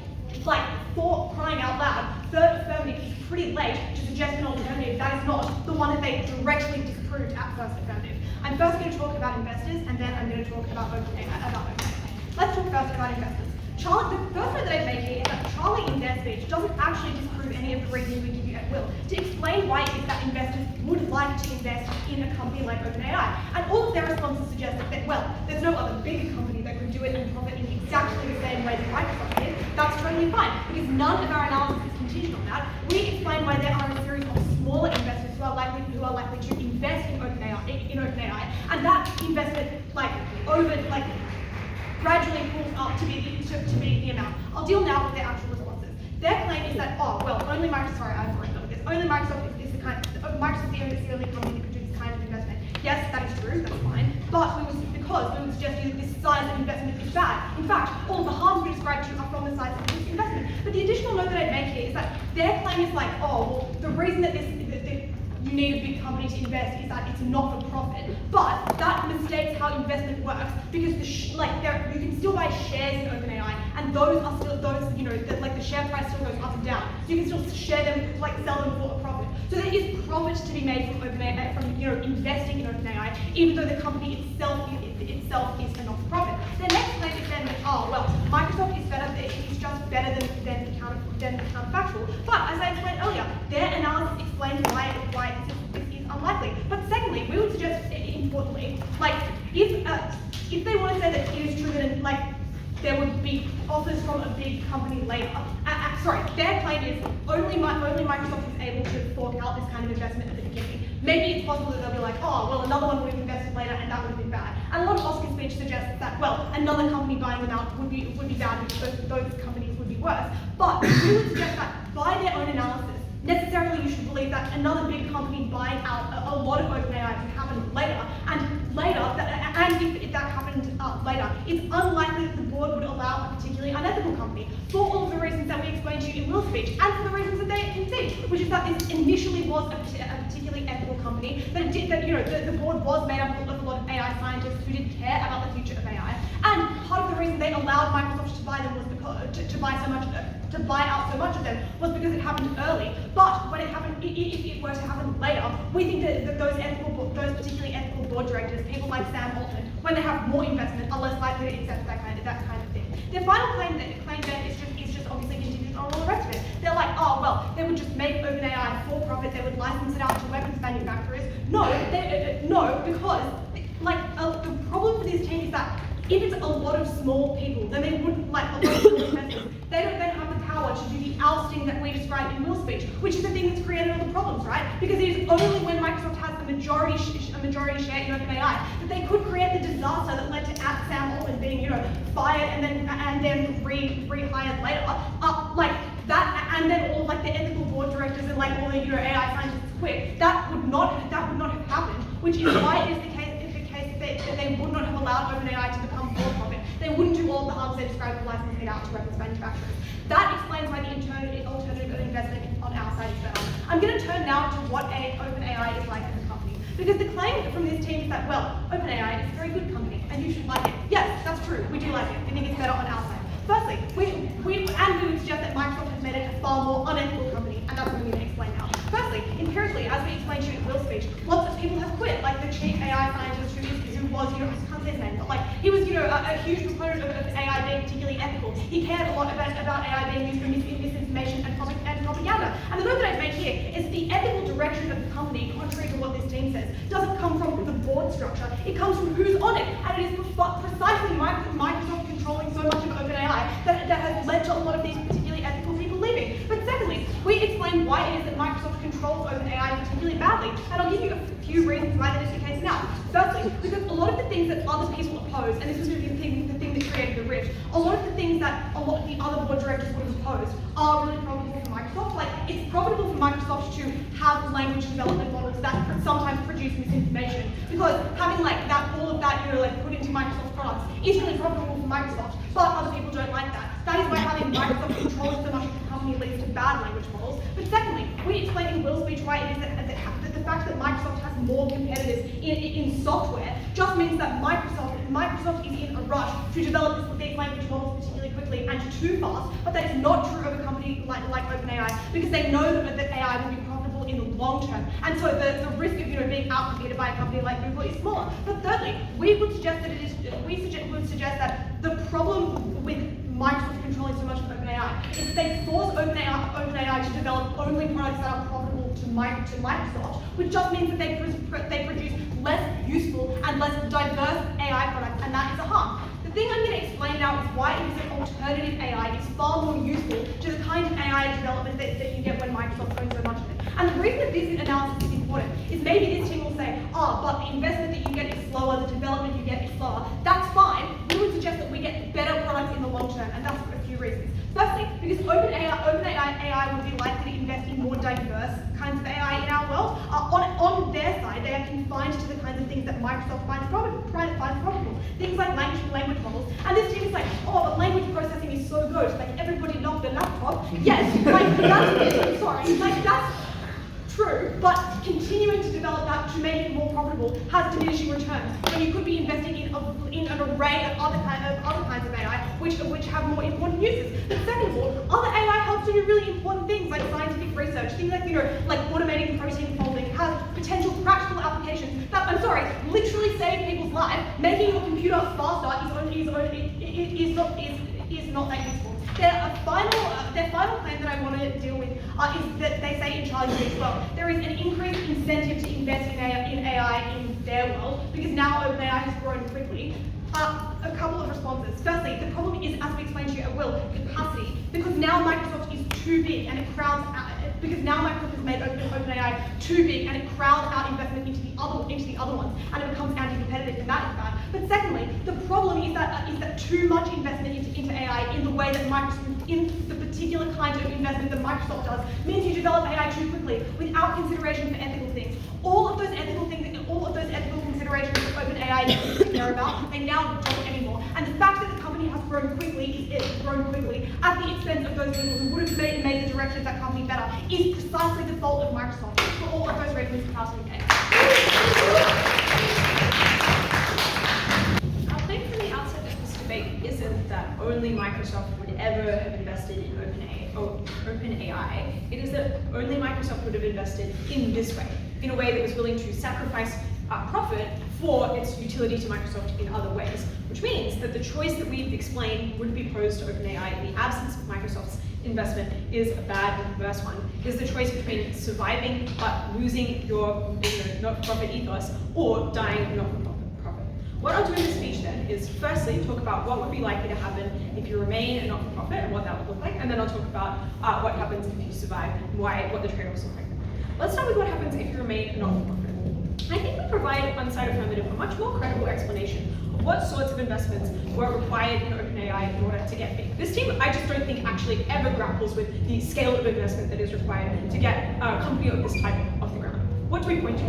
for crying out loud, third affirmative is pretty late to suggest an alternative that is not the one that they directly disproved at first affirmative. I'm first going to talk about investors, and then I'm going to talk about OpenAI. Let's talk first about investors. The first point that I make here is that Charlie in their speech doesn't actually disprove any of the reasons we give you at will to explain why it is that investors would like to invest in a company like OpenAI. And all of their responses suggest that, well, there's no other bigger company that could do it and profit in exactly the same way that Microsoft did. That's totally fine, because none of our analysis is contingent on that. We explain why there are a series of smaller investors who are likely to invest in OpenAI, and that investment gradually pulls up to be the amount. I'll deal now with their actual responses. Their claim is that, only Microsoft, Microsoft is the only company that could do this kind of investment. Yes, that is true, that's fine. But we would suggest to you that this size of investment is bad. In fact, all of the harms we described to you are from the size of this investment. But the additional note that I'd make here is that their claim is the reason that you need a big company to invest is that it's not for profit. But that mistakes how investment works, because you can still buy shares in OpenAI, and those are still the share price still goes up and down. So you can still share them, sell them for a profit. So there is profit to be made from OpenAI, from investing in OpenAI, even though the company itself is a not-for-profit. The next claim is then that Microsoft is better. It's just better than the counterfactual. But as I explained earlier, their analysis explains why this is unlikely. But secondly, we would suggest, importantly, if they want to say that it is true that there would be offers from a big company later. Their claim is only Microsoft is able to fork out this kind of investment at the beginning. Maybe it's possible that they'll be another one would have invested later, and that would have been bad. And a lot of Oscar's speech suggests that, another company buying them out would be bad because those companies would be worse. But we would suggest that by their own analysis, necessarily you should believe that another big company buying out a lot of OpenAI would happen later. And if that happened later, it's unlikely that the board would allow a particularly unethical company for all of the reasons that we explained to you in Will's speech, and for the reasons that they concede, which is that this initially was a particularly ethical company, that the board was made up of a lot of AI scientists who didn't care about the future of AI. And part of the reason they allowed Microsoft to buy them was to buy so much to buy out so much of them was because it happened early. But when it happened, if it were to happen later, we think that those particularly ethical board directors, people like Sam Altman, when they have more investment, are less likely to accept that kind of thing. Their final claim then is just obviously contingent on all the rest of it. They're like, oh well, they would just make OpenAI for profit. They would license it out to weapons manufacturers. No, no, because the problem for this team is that if it's a lot of small people, then they wouldn't like a lot of small investors. They don't then have the power to do the ousting that we described in Will Speech, which is the thing that's created all the problems, right? Because it is only when Microsoft has a majority share in OpenAI that they could create the disaster that led to Sam Altman being, fired and then rehired later. Like that, and then all like the ethical board directors and like all the AI scientists quit. That would not have happened, which is why it is the case that they would not have allowed OpenAI to become for profit. They wouldn't do all of the harms they described for licensing it out to weapons manufacturers. That explains why the alternative of investment on our side is better. I'm going to turn now to what OpenAI is like as a company. Because the claim from this team is that, well, OpenAI is a very good company and you should like it. Yes, that's true. We do like it. We think it's better on our side. Firstly, we would suggest that Microsoft has made it a far more unethical company, and that's what I'm going to explain now. Firstly, empirically, as we explained to you in Will's speech, lots of people have quit, like the chief AI scientist who was, I can't say his name, but like, he was, a huge proponent of AI being particularly ethical. He cared a lot about AI being used for misinformation and propaganda. And the note that I've made here is the ethical direction of the company, contrary to what this team says, doesn't come from the board structure. It comes from who's on it, and it is precisely Microsoft controlling so much of OpenAI that has led to a lot of these particularly ethical people leaving. But secondly, we explain why it is that Microsoft controls OpenAI particularly badly, and I'll give you a few reasons why that is the case now. Firstly, because a lot of the things that other people oppose, and this was really the thing that created the rift, a lot of the things that a lot of the other board directors would have opposed are really profitable for Microsoft. Like, it's profitable for Microsoft to have language development models that sometimes produce misinformation, because having like that, all of that, put into Microsoft products is really profitable for Microsoft, but other people don't like that. That is why having Microsoft controlling so much of the company leads to bad language models. But secondly, we explained in Will's speech why it is that the fact that Microsoft has more competitors in software just means that Microsoft is in a rush to develop these language models particularly quickly and too fast, but that is not true of a company like OpenAI, because they know that AI will be profitable in the long term, and so the risk of being outcompeted by a company like Google is smaller. But thirdly, we would suggest that the problem with Microsoft controlling so much of OpenAI is that they force OpenAI to develop only products that are profitable to Microsoft, which just means that they produce less useful and less diverse AI products, and that is a harm. The thing I'm going to explain now is why it is that alternative AI is far more useful to the kind of AI development that you get when Microsoft owns so much of it. And the reason that this analysis is important is maybe this team will say, but the investment that you get is slower, the development you get is slower. That's fine. We would suggest that we get better products in the long term, and that's for a few reasons. Firstly, because OpenAI would be likely to invest in more diverse kinds of AI in our world. On their side, they are confined to the kinds of things that Microsoft finds profitable. Things like language models. And this team is like, but language processing is so good. Like, everybody loved a laptop. Yes, that's true, but continuing to develop that to make it more profitable has diminishing returns. So you could be investing in an array of other kinds of AI, which have more important uses. But second of all, other AI helps to do really important things like scientific research, things like like automating protein folding, has potential practical applications that, literally save people's lives. Making your computer faster is not that useful. Their final claim that I want to deal with is that they say in Charlie's speech, there is an increased incentive to invest in AI in their world, because now OpenAI has grown quickly. A couple of responses. Firstly, the problem is, as we explained to you at Will, capacity, because now Microsoft is too big and it crowds out. Because now Microsoft has made OpenAI too big and it crowds out investment into the other ones, and it becomes anti-competitive, and that is bad. But secondly, the problem is that too much investment into AI in the way that Microsoft, in the particular kind of investment that Microsoft does, means you develop AI too quickly without consideration for ethical things. All of those ethical considerations that OpenAI needs to care about, they now don't anymore. And the fact that the company has grown quickly at the expense of those people who would have made the direction of that company better is precisely the fault of Microsoft. For all of those reasons, pass me case. Our claim from the outset of this debate isn't that only Microsoft would ever have invested in OpenAI. OpenAI, it is that only Microsoft would have invested in this way, in a way that was willing to sacrifice profit for its utility to Microsoft in other ways, which means that the choice that we've explained would be posed to OpenAI in the absence of Microsoft's investment is a bad and perverse one. Is the choice between surviving but losing your not-for-profit ethos or dying not-for-profit. What I'll do in this speech then is firstly talk about what would be likely to happen if you remain a not-for-profit and what that would look like, and then I'll talk about what happens if you survive and what the trade-offs look like. Let's start with what happens if you remain a not-for-profit. I think we provide on-site Affirmative a much more credible explanation of what sorts of investments were required in OpenAI in order to get big. This team, I just don't think actually ever grapples with the scale of investment that is required to get a company of this type off the ground. What do we point to?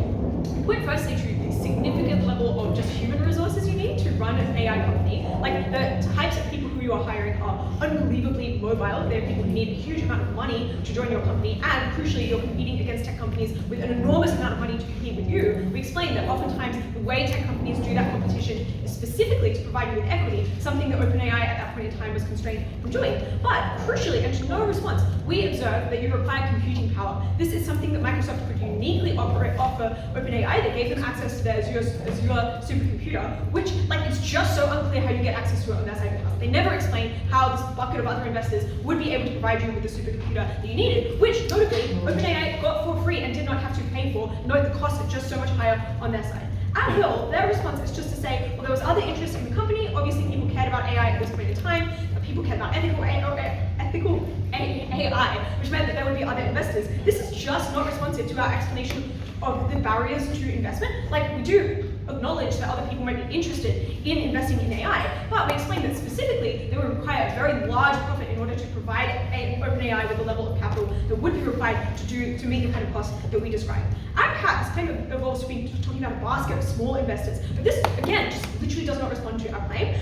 We point firstly to the significant level of just human resources you need to run an AI company. Like the types of people who you are hiring are unbelievably mobile. They're people who need a huge amount of money to join your company, and crucially, you're competing against tech companies with an enormous amount of money to compete with you. We explained that oftentimes the way tech companies do that competition is specifically to provide you with equity, something that OpenAI at that point in time was constrained from doing. But crucially, and to no response, we observed that you require computing power. This is something that Microsoft could uniquely offer OpenAI that gave them access to their Azure supercomputer, which it's just so unclear how you get access to it on their side of the house. They never explain how this bucket of other investors would be able to provide you with the supercomputer that you needed, which notably OpenAI got for free and did not have to pay for. Note the costs are just so much higher on their side. At will, their response is just to say, well, there was other interest in the company. Obviously, people cared about AI at this point in time. People cared about ethical AI, which meant that there would be other investors. This is just not responsive to our explanation of the barriers to investment. We do acknowledge that other people might be interested in investing in AI, but we explained that specifically they would require a very large profit in order to provide OpenAI with a level of capital that would be required to meet the kind of costs that we described. At CAT, this kind of evolves to be talking about a basket of small investors, but this, again, just literally does not respond to our claim.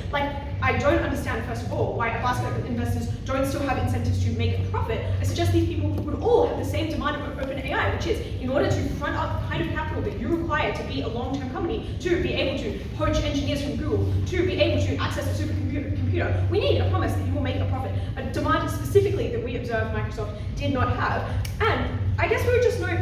I don't understand, first of all, why a basket of investors don't still have incentives to make a profit. I suggest these people would all have the same demand of OpenAI, which is, in order to front up the kind of capital that you require to be a long-term company, to be able to poach engineers from Google, to be able to access a supercomputer, we need a promise that you will make a profit, a demand specifically that we observed Microsoft did not have. And I guess we would just note,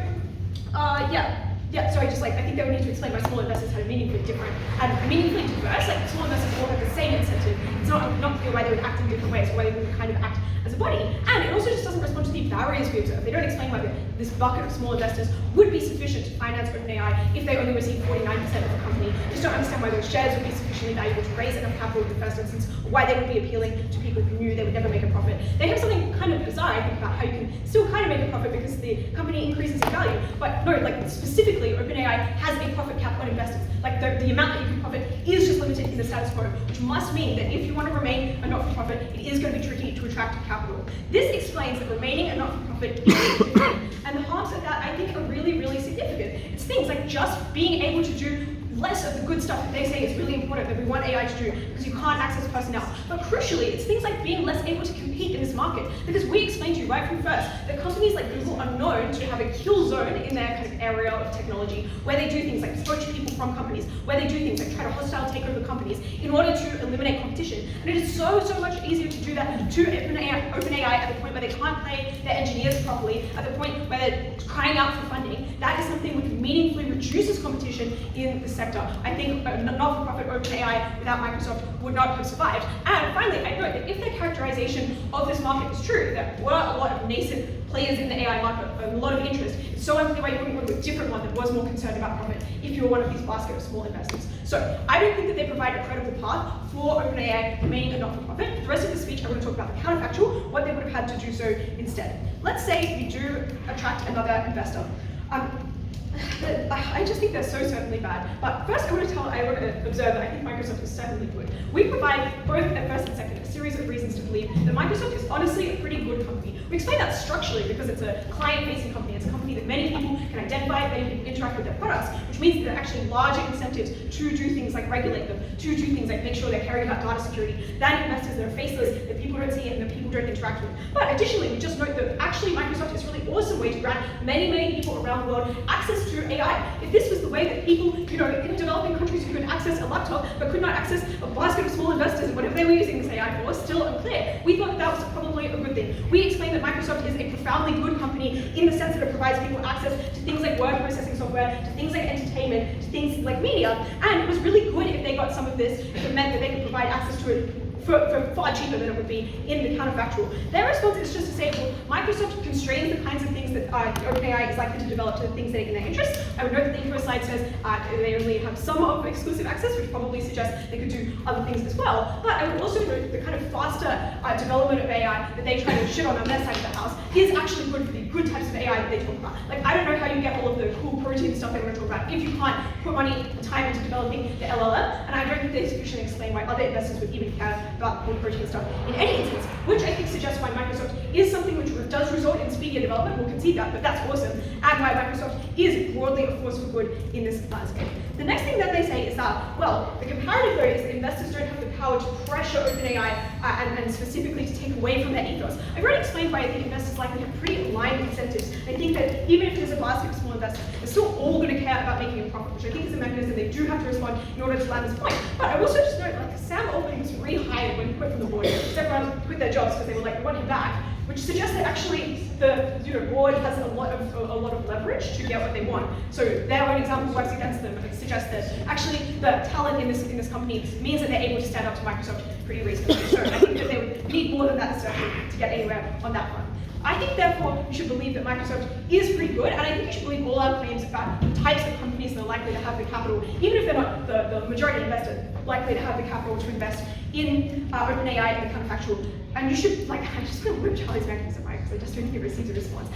I think that we need to explain why small investors had a meaningfully different and meaningfully diverse. Small investors all have the same incentive. It's not clear why they would act in different ways, or why they would kind of act as a body. And it also just doesn't respond to the barriers we observe. They don't explain why this bucket of small investors would be sufficient to finance OpenAI if they only receive 49% of the company. Just don't understand why those shares would be sufficiently valuable to raise enough capital in the first instance, or why they would be appealing to people who knew they would never make a profit. They have something kind of bizarre, I think, about how you can still kind of make a profit because the company increases in value. But no, specifically, OpenAI has a profit cap on investors. The amount that you can profit is just limited in the status quo, which must mean that if you want to remain a not-for-profit, it is going to be tricky to attract capital. This explains that remaining a not-for-profit is difficult, and the harms of that, I think, are really, really significant. It's things like just being able to do less of the good stuff that they say is really important that we want AI to do because you can't access personnel. But crucially, it's things like being less able to compete in this market, because we explained to you right from first that companies like Google are known to have a kill zone in their kind of area of technology where they do things like poach people from companies, where they do things like try to hostile take over companies in order to eliminate competition. And it is so much easier to do that to OpenAI at the point where they can't pay their engineers properly, at the point where they're crying out for funding. That is something which meaningfully reduces competition in the sector. I think a not-for-profit OpenAI without Microsoft would not have survived. And finally, I note that if their characterization of this market is true, there were a lot of nascent players in the AI market, a lot of interest, it's so unclear why you wouldn't go to a different one that was more concerned about profit if you were one of these basket of small investors. So I don't think that they provide a credible path for OpenAI remaining a not-for-profit. For the rest of the speech, I'm going to talk about the counterfactual, what they would have had to do so instead. Let's say we do attract another investor. I just think they're so certainly bad. But first, I want to observe that I think Microsoft is certainly good. We provide both at first and second a series of reasons to believe that Microsoft is honestly a pretty good company. We explain that structurally because it's a client-facing company. It's a company that many people can identify, many people interact with their products, which means that there are actually larger incentives to do things like regulate them, to do things like make sure they're caring about data security, than investors that are faceless, that people don't see and that people don't interact with. But additionally, we just note that actually Microsoft is a really awesome way to grant many people around the world access to AI. if this was the way that people, in developing countries who could access a laptop but could not access a basket of small investors and whatever they were using this AI for, still unclear. We thought that was probably a good thing. We explained that Microsoft is a profoundly good company in the sense that it provides people access to things like word processing software, to things like entertainment, to things like media, and it was really good if they got some of this if it meant that they could provide access to it for far cheaper than it would be in the counterfactual. Their response is just to say, well, Microsoft constrains the kinds of things that OpenAI is likely to develop to the things that are in their interest. I would note that the intro slide says they only have some of exclusive access, which probably suggests they could do other things as well. But I would also note the kind of faster development of AI that they try to shit on their side of the house is actually good for the good types of AI that they talk about. Like, I don't know how you get all of the cool protein stuff they want to talk about if you can't put money and time into developing the LLM, and I don't think they sufficiently explain why other investors would even care about cool protein stuff in any instance, which I think suggests why Microsoft is something which does result in speedier development. We'll concede that, but that's awesome, and why Microsoft is broadly a force for good in this landscape. The next thing that they say is that, well, the comparative though is that investors don't have the power to pressure OpenAI and specifically to take away from their ethos. I've already explained why I think investors likely have pretty aligned incentives. I think that even if there's a basket of small investors, they're still all going to care about making a profit, which I think is a mechanism they do have to respond in order to land this point. But I also just note, like, Sam Altman was rehired when he quit from the board. Everyone quit their jobs because they were like, we want him back, which suggests that actually the board has a lot of leverage to get what they want. So their own example works against them, but it suggests that actually the talent in this company means that they're able to stand up to Microsoft pretty reasonably. So I think that they would need more than that to get anywhere on that front. I think, therefore, you should believe that Microsoft is pretty good, and I think you should believe all our claims about the types of companies that are likely to have the capital, even if they're not the majority investor, likely to have the capital to invest in OpenAI and the counterfactual. And you should, like, I'm just going to whip Charlie's mechanism, right, because I just don't think it receives a response.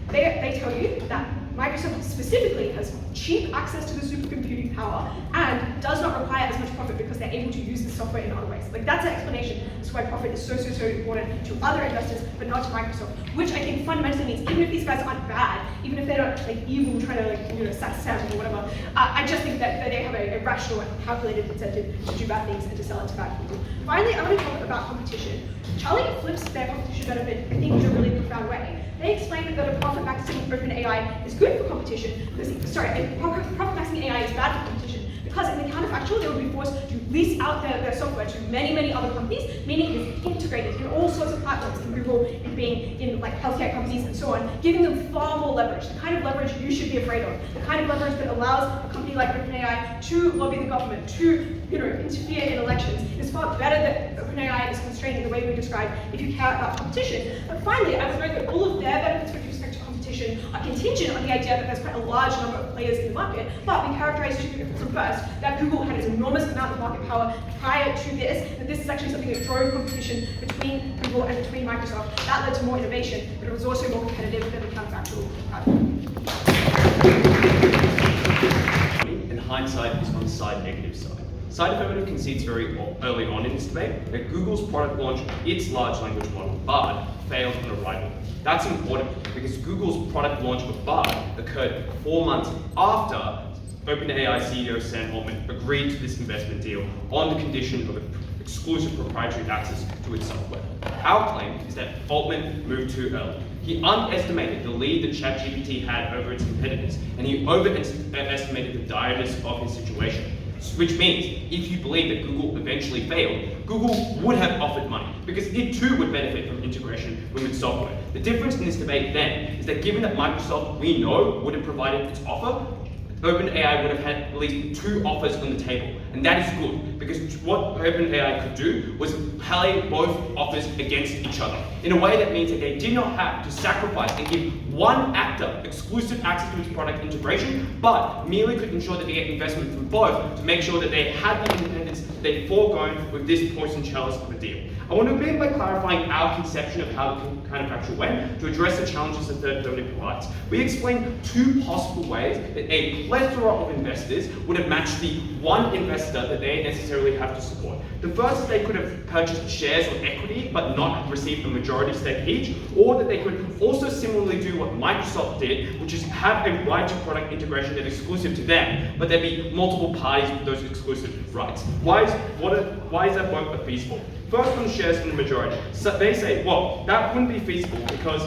They tell you that Microsoft specifically has cheap access to the supercomputing power and does not require as much profit because they're able to use the software in other ways. Like, that's an explanation as to why profit is so important to other investors, but not to Microsoft, which I think fundamentally means even if these guys aren't bad, even if they're not like evil trying to sack Sam or whatever, I just think that they have a rational and calculated incentive to do bad things and to sell it to bad people. Finally, I want to talk about competition. Charlie flips their competition benefit, I think, in a really profound way. They explain that a profit maximizing OpenAI is good for competition, profit maximizing AI is bad for competition, because in the counterfactual, they would be forced to lease out their software to many other companies, meaning it's integrated in all sorts of platforms, in Google, in Bing, in like healthcare companies and so on, giving them far more leverage, the kind of leverage you should be afraid of, the kind of leverage that allows a company like OpenAI to lobby the government, to interfere in elections. It's far better that OpenAI is constrained in the way we described if you care about competition. But finally, I would note that all of their benefits with respect to competition are contingent on the idea that there's quite a large number of players in the market, but we characterized first that Google had an enormous amount of market power prior to this, that this is actually something that drove competition between Google and between Microsoft. That led to more innovation, but it was also more competitive than the counterfactual. In hindsight, is on the side negative side. Side Affirmative concedes very early on in this debate that Google's product launch, its large language model, Bard, failed on arrival. That's important because Google's product launch of Bard occurred 4 months after OpenAI CEO Sam Altman agreed to this investment deal on the condition of exclusive proprietary access to its software. Our claim is that Altman moved too early. He underestimated the lead that ChatGPT had over its competitors, and he overestimated the direness of his situation. Which means, if you believe that Google eventually failed, Google would have offered money, because it too would benefit from integration with its software. The difference in this debate then is that given that Microsoft, we know, would have provided its offer, OpenAI would have had at least 2 offers on the table, and that is good, because what OpenAI could do was play both offers against each other, in a way that means that they did not have to sacrifice and give one actor exclusive access to its product integration, but merely could ensure that they get investment from both to make sure that they had the independence that they'd foregone with this poison chalice of a deal. I want to begin by clarifying our conception of how the counterfactual went to address the challenges the third domain provides. We explained 2 possible ways that a plethora of investors would have matched the one investor that they necessarily have to support. The first is they could have purchased shares or equity but not received a majority stake each, or that they could also similarly do what Microsoft did, which is have a right to product integration that is exclusive to them, but there be multiple parties with those exclusive rights. Why is that both feasible? first one shares in the majority. So they say, well, that wouldn't be feasible because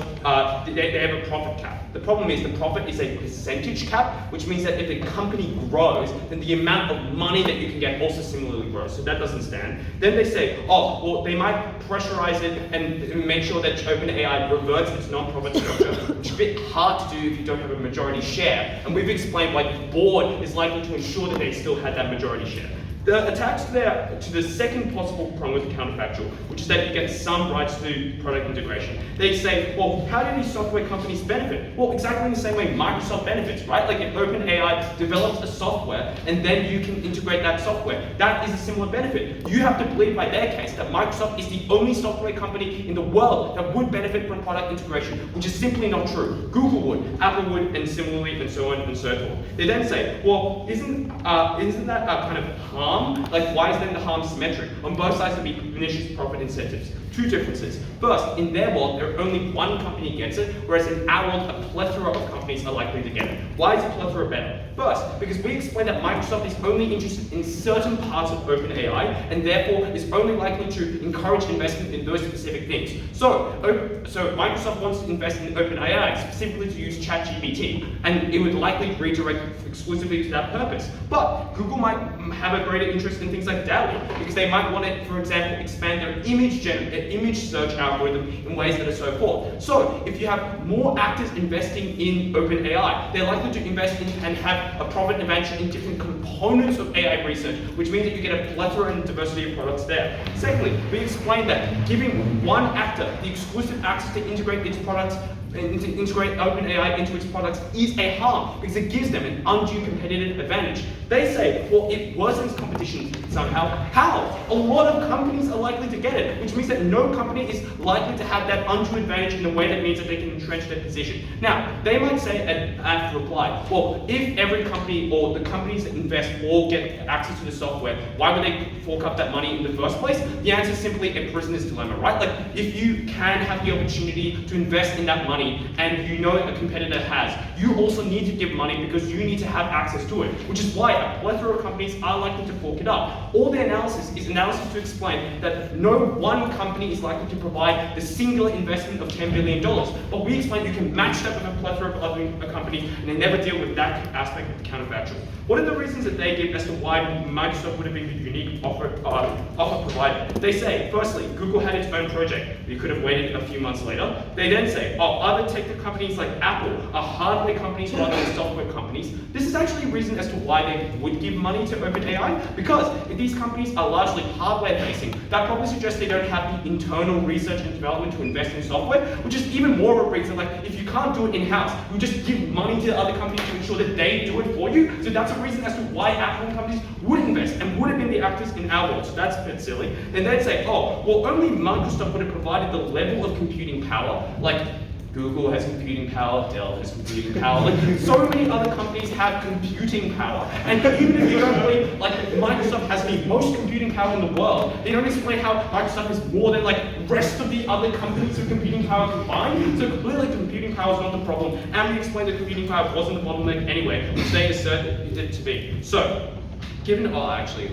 they have a profit cap. The problem is the profit is a percentage cap, which means that if the company grows, then the amount of money that you can get also similarly grows. So that doesn't stand. Then they say, oh, well, they might pressurize it and make sure that OpenAI reverts its non-profit structure, which is a bit hard to do if you don't have a majority share. And we've explained why the board is likely to ensure that they still had that majority share. The attached to the second possible prong with the counterfactual, which is that you get some rights to product integration. They say, well, how do these software companies benefit? Well, exactly in the same way Microsoft benefits, right? Like if OpenAI develops a software and then you can integrate that software, that is a similar benefit. You have to believe by their case that Microsoft is the only software company in the world that would benefit from product integration, which is simply not true. Google would, Apple would, and similarly, and so on and so forth. They then say, well, isn't that a kind of harm? Like, why is then the harm symmetric? On both sides, there'll be pernicious profit incentives. Two differences. First, in their world, only one company gets it, whereas in our world, a plethora of companies are likely to get it. Why is a plethora better? First, because we explained that Microsoft is only interested in certain parts of OpenAI, and therefore is only likely to encourage investment in those specific things. So Microsoft wants to invest in OpenAI specifically to use ChatGPT, and it would likely redirect exclusively to that purpose. But Google might have a greater interest in things like DALL-E, because they might want to, for example, expand their image search algorithm in ways that are so forth. So if you have more actors investing in OpenAI, they're likely to invest in and have a profit advantage in different components of AI research, which means that you get a plethora and diversity of products there. Secondly, we explained that giving one actor the exclusive access to integrate its products and to integrate OpenAI into its products is a harm because it gives them an undue competitive advantage. They say, well, it worsens competition somehow. How? A lot of companies are likely to get it, which means that no company is likely to have that undue advantage in a way that means that they can entrench their position. Now, they might say at reply, well, if every company or the companies that invest all get access to the software, why would they fork up that money in the first place? The answer is simply a prisoner's dilemma, right? Like, if you can have the opportunity to invest in that money and you know a competitor has, you also need to give money because you need to have access to it, which is why a plethora of companies are likely to fork it up. All their analysis is analysis to explain that no one company is likely to provide the singular investment of $10 billion. But we explain you can match that with a plethora of other companies and they never deal with that aspect of the counterfactual. What are the reasons that they give as to why Microsoft would have been the unique offer provider? They say, firstly, Google had its own project. We could have waited a few months later. They then say, oh, other tech companies like Apple are hardware companies rather than software companies. This is actually a reason as to why they would give money to OpenAI, because if these companies are largely hardware facing, that probably suggests they don't have the internal research and development to invest in software, which is even more of a reason, like, if you can't do it in-house, you just give money to other companies to ensure that they do it for you. So that's a reason as to why Apple companies would invest and would have been the actors in our world. So that's a bit silly. And they'd say, oh, well, only Microsoft would have provided the level of computing power, like Google has computing power, Dell has computing power, like so many other companies have computing power. And even if you don't believe, like, Microsoft has the most computing power in the world, they don't explain how Microsoft is more than, like, rest of the other companies with computing power combined. So clearly computing power is not the problem, and we explained that computing power wasn't the bottleneck anyway, which they assert it to be. So, given, oh, actually,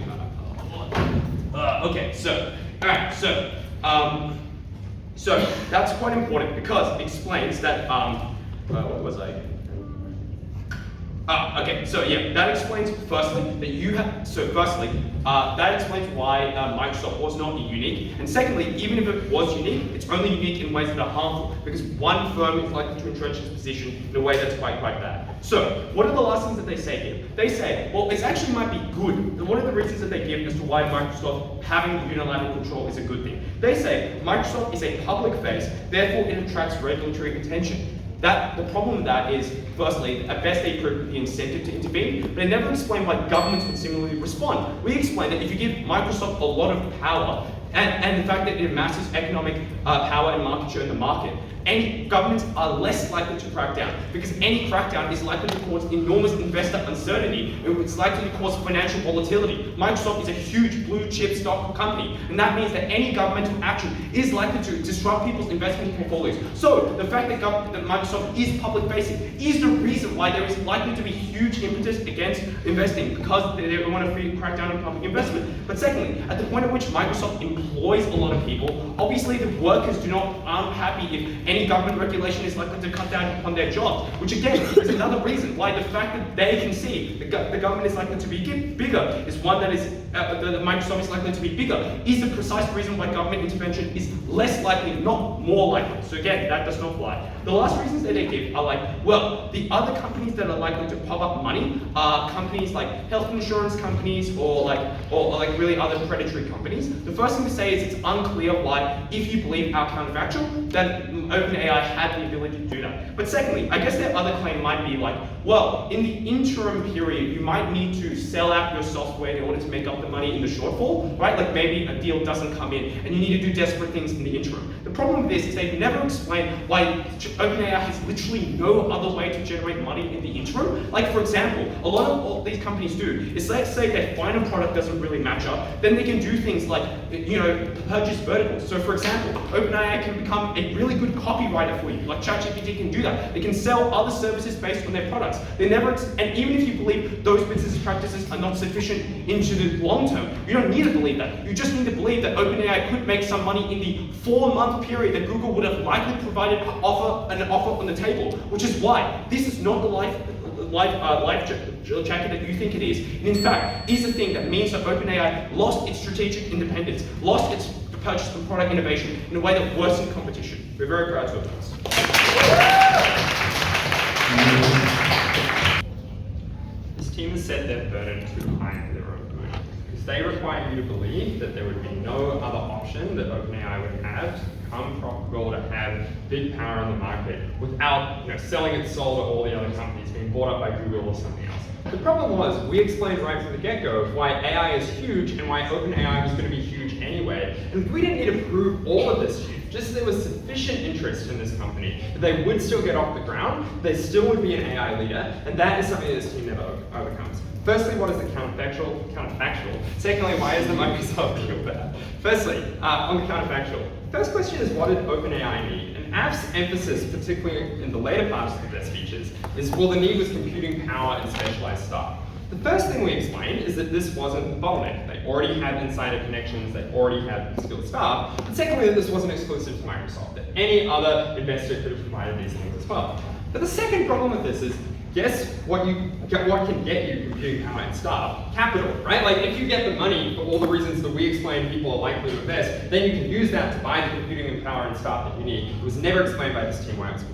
okay, so, alright, so that's quite important because it explains that, what was I? Okay, so yeah, that explains firstly that you have, that explains why Microsoft was not unique. And secondly, even if it was unique, it's only unique in ways that are harmful because one firm is likely to entrench its position in a way that's quite bad. So, what are the last things that they say here? They say, well, it actually might be good. And what are the reasons that they give as to why Microsoft having unilateral control is a good thing? They say Microsoft is a public face, therefore it attracts regulatory attention. The problem with that is, firstly, at best they prove the incentive to intervene, but they never explain why governments would similarly respond. We explain that if you give Microsoft a lot of power, and the fact that it amasses economic power and market share in the market, any governments are less likely to crack down because any crackdown is likely to cause enormous investor uncertainty. It's likely to cause financial volatility. Microsoft is a huge blue chip stock company, and that means that any governmental action is likely to disrupt people's investment portfolios. So the fact that Microsoft is public facing is the reason why there is likely to be huge impetus against investing because they want to crack down on public investment. But secondly, at the point at which Microsoft employs a lot of people. Obviously, the workers aren't happy if any government regulation is likely to cut down upon their jobs, which again is another reason why the fact that they can see the government is likely to be bigger is one that is that Microsoft is likely to be bigger, is the precise reason why government intervention is less likely, not more likely. So again, that does not fly. The last reasons that they give are like, well, the other companies that are likely to pop up money are companies like health insurance companies or like really other predatory companies. The first thing to say is it's unclear why, if you believe our counterfactual, that OpenAI had the ability to do that. But secondly, I guess their other claim might be like, well, in the interim period, you might need to sell out your software in order to make up the money in the shortfall, right? Like maybe a deal doesn't come in and you need to do desperate things in the interim. The problem with this is they've never explained why OpenAI has literally no other way to generate money in the interim. Like for example, a lot of what these companies do is, let's say their final product doesn't really match up, then they can do things like, purchase verticals. So for example, OpenAI can become a really good copywriter for you, like ChatGPT can do that. They can sell other services based on their products. They never, and even if you believe those business practices are not sufficient into the long term, you don't need to believe that. You just need to believe that OpenAI could make some money in the 4-month period that Google would have likely provided an offer on the table, which is why this is not the life jacket that you think it is. And in fact, is the thing that means that OpenAI lost its strategic independence, lost its purchase and product innovation in a way that worsened competition. We're very proud to have done this. This team has set their burden too high for their own good, because they require you to believe that there would be no other option that OpenAI would have to become profitable, to have big power in the market without selling its soul to all the other companies, being bought up by Google or something else. The problem was, we explained right from the get-go why AI is huge and why OpenAI was going to be huge anyway. And we didn't need to prove all of this huge. Just there was sufficient interest in this company that they would still get off the ground, they still would be an AI leader, and that is something that this team never overcomes. Firstly, what is the counterfactual? Secondly, why is the Microsoft deal bad? Firstly, on the counterfactual, first question is, what did OpenAI need? And App's emphasis, particularly in the later parts of their speeches, is, well, the need was computing power and specialized staff. The first thing we explained is that this wasn't the bottleneck. They already had insider connections, they already had skilled staff. And secondly, that this wasn't exclusive to Microsoft, that any other investor could have provided these things as well. But the second problem with this is, guess what can get you computing power and staff? Capital, right? Like if you get the money for all the reasons that we explained people are likely to invest, then you can use that to buy the computing and power and staff that you need. It was never explained by this team why it was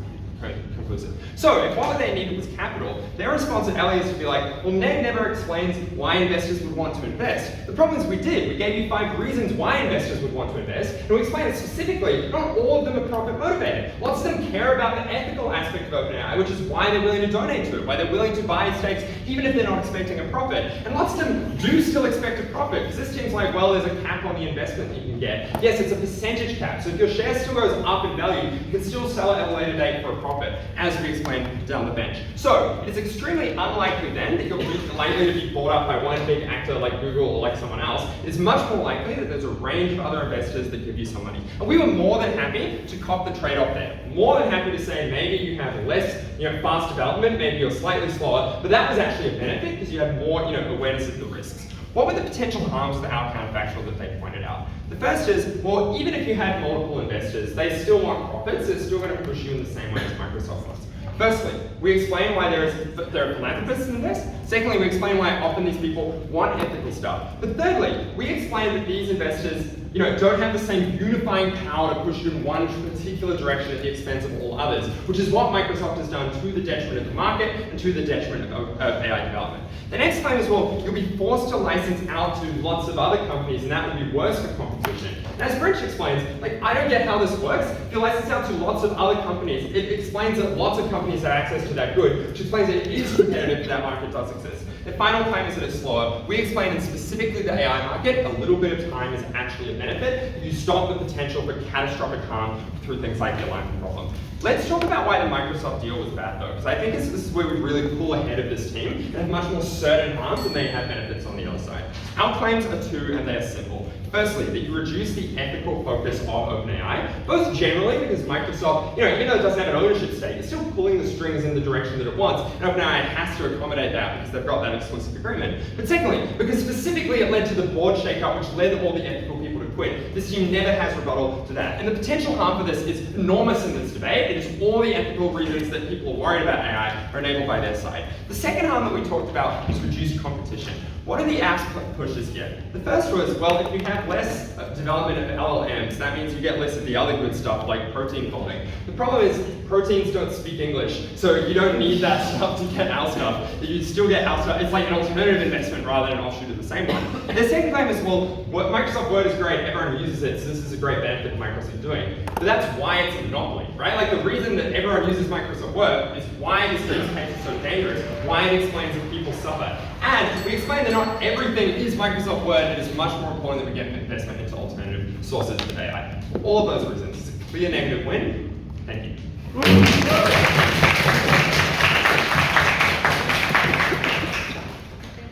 conclusive. So if what they needed was capital, their response at Ellie is to be like, well, Ned never explains why investors would want to invest. The problem is we did. We gave you 5 reasons why investors would want to invest, and we explained it specifically. Not all of them are profit motivated. Lots of them care about the ethical aspect of OpenAI, which is why they're willing to donate to it, why they're willing to buy stakes even if they're not expecting a profit. And lots of them do still expect a profit, because this team's like, well, there's a cap on the investment that you can get. Yes, it's a percentage cap, so if your share still goes up in value, you can still sell it at a later date for a profit, as we explained down the bench. So it is extremely unlikely then that you're likely to be bought up by one big actor like Google or like someone else. It's much more likely that there's a range of other investors that give you some money. And we were more than happy to cop the trade-off there. More than happy to say maybe you have less fast development, maybe you're slightly slower, but that was actually a benefit because you had more awareness of the risks. What were the potential harms to our counterfactual that they pointed out? The first is, well, even if you had multiple investors, they still want profits, they're still going to push you in the same way as Microsoft wants. Firstly, we explain why there are philanthropists in invest. Secondly, we explain why often these people want ethical stuff. But thirdly, we explain that these investors don't have the same unifying power to push you in one particular direction at the expense of all others, which is what Microsoft has done to the detriment of the market and to the detriment of AI development. The next claim is, well, you'll be forced to license out to lots of other companies, and that will be worse for competition. And as Brent explains, I don't get how this works. If you license out to lots of other companies, it explains that lots of companies have access to that good, which explains that it is competitive if that market does exist. The final claim is that it's slower. We explain in specifically the AI market, a little bit of time is actually a benefit if you stop the potential for catastrophic harm through things like the alignment problem. Let's talk about why the Microsoft deal was bad though, because I think this is where we really pull ahead of this team and have much more certain harms than they have benefits on the other side. Our claims are 2 and they are simple. Firstly, that you reduce the ethical focus of OpenAI, both generally because Microsoft, even though it doesn't have an ownership stake, it's still pulling the strings in the direction that it wants, and OpenAI has to accommodate that because they've got that exclusive agreement. But secondly, because specifically it led to the board shakeup, which led all the ethical people to quit. This team never has rebuttal to that. And the potential harm for this is enormous in this debate. It is all the ethical reasons that people are worried about AI are enabled by their side. The second harm that we talked about is reduced competition. What are the apps pushes here? The first was, well, if you have less development of LLMs, that means you get less of the other good stuff like protein folding. The problem is proteins don't speak English, so you don't need that stuff to get our stuff. You still get our stuff. It's like an alternative investment rather than an offshoot of the same one. And the second claim is, well, Microsoft Word is great, everyone uses it, so this is a great benefit Microsoft is doing. But that's why it's a monopoly, right? Like the reason that everyone uses Microsoft Word is why this use case is so dangerous, why it explains that people suffer. And we explain that not everything is Microsoft Word. It is much more important that we get investment into alternative sources of AI. For all of those reasons, it's a clear negative win. Thank you. Thank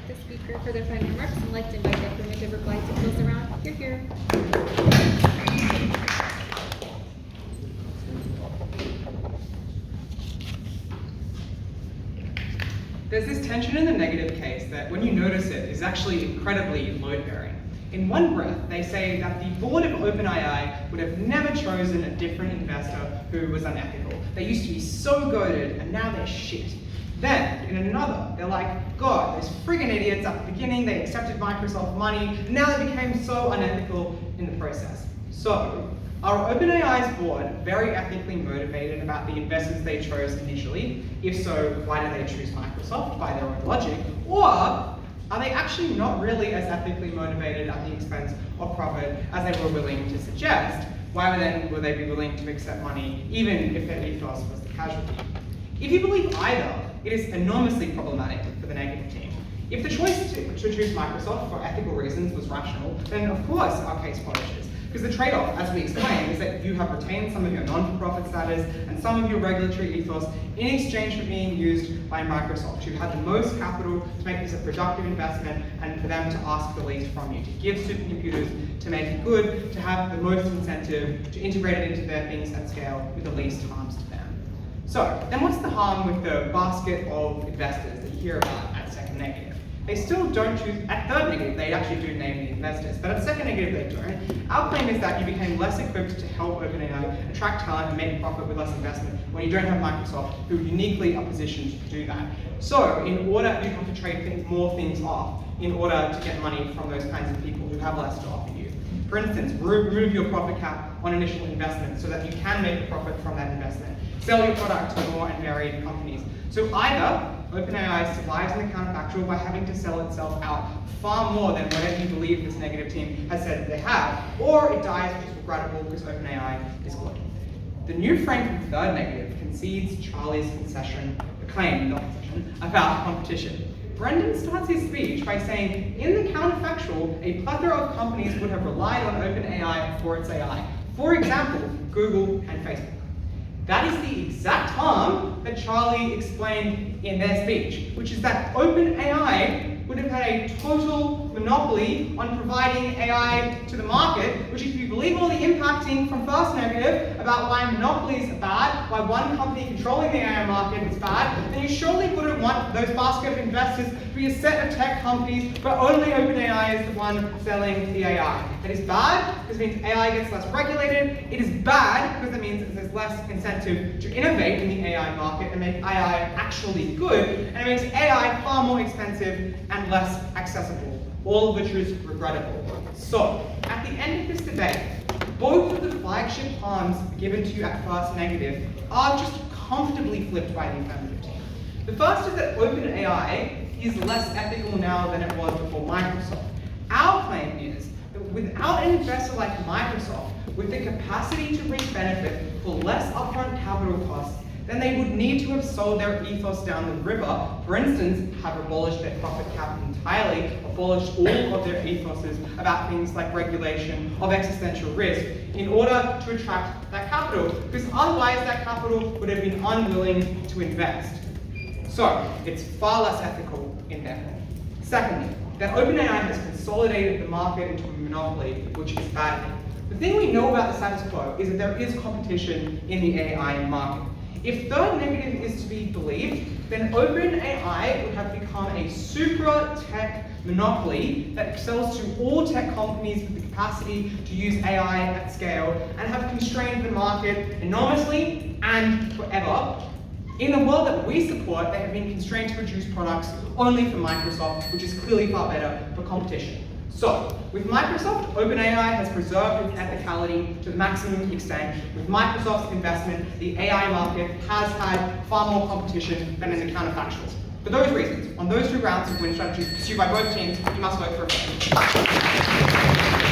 the speaker for their final remarks and like to invite the affirmative reply to close the round. Here. There's this tension in the negative case that, when you notice it, is actually incredibly load-bearing. In one breath, they say that the board of OpenAI would have never chosen a different investor who was unethical. They used to be so goated, and now they're shit. Then, in another, they're like, God, those friggin' idiots at the beginning, they accepted Microsoft money, and now they became so unethical in the process. So, are OpenAI's board very ethically motivated about the investors they chose initially? If so, why did they choose Microsoft by their own logic? Or are they actually not really as ethically motivated at the expense of profit as they were willing to suggest? Why then would they be willing to accept money, even if their ethos was the casualty? If you believe either, it is enormously problematic for the negative team. If the choice to choose Microsoft for ethical reasons was rational, then of course our case flourishes. Because the trade-off, as we explained, is that you have retained some of your non-for-profit status and some of your regulatory ethos in exchange for being used by Microsoft. You had the most capital to make this a productive investment and for them to ask the least from you, to give supercomputers, to make it good, to have the most incentive, to integrate it into their things at scale with the least harms to them. So, then what's the harm with the basket of investors that you hear about at second negative? They still don't choose, at third negative, they actually do name the investors, but at second negative, they don't. Our claim is that you became less equipped to help OpenAI attract talent and make profit with less investment when you don't have Microsoft, who uniquely are positioned to do that. So, in order, you have to trade more things off in order to get money from those kinds of people who have less to offer you. For instance, remove your profit cap on initial investment so that you can make a profit from that investment. Sell your product to more and varied companies. So either OpenAI survives in the counterfactual by having to sell itself out far more than whatever you believe this negative team has said they have, or it dies, which is regrettable because OpenAI is good. The new frame from third negative concedes Charlie's claim about competition. Brendon starts his speech by saying, in the counterfactual, a plethora of companies would have relied on OpenAI for its AI. For example, Google and Facebook. That is the exact harm that Charlie explained in their speech, which is that OpenAI would have had a total monopoly on providing AI to the market, which if you believe all the impacting from first negative about why monopolies are bad, why one company controlling the AI market is bad, then you surely wouldn't want those basket of investors to be a set of tech companies where only OpenAI is the one selling the AI. That is bad because it means AI gets less regulated. It is bad because it means there's less incentive to innovate in the AI market and make AI actually good, and it makes AI far more expensive and less accessible, all of which is regrettable. So, at the end of this debate, both of the flagship harms given to you at first negative are just comfortably flipped by the affirmative team. The first is that OpenAI is less ethical now than it was before Microsoft. Our claim is that without an investor like Microsoft, with the capacity to reap benefit for less upfront capital costs, then they would need to have sold their ethos down the river, for instance, have abolished their profit cap entirely, abolished all of their ethoses about things like regulation of existential risk in order to attract that capital, because otherwise that capital would have been unwilling to invest. So, it's far less ethical in their form. Secondly, that OpenAI has consolidated the market into a monopoly, which is bad. The thing we know about the status quo is that there is competition in the AI market. If third negative is to be believed, then OpenAI would have become a super tech monopoly that sells to all tech companies with the capacity to use AI at scale and have constrained the market enormously and forever. In the world that we support, they have been constrained to produce products only for Microsoft, which is clearly far better for competition. So, with Microsoft, OpenAI has preserved its ethicality to the maximum extent. With Microsoft's investment, the AI market has had far more competition than in the counterfactuals. For those reasons, on those two rounds of win strategies pursued by both teams, you must vote for affirmative.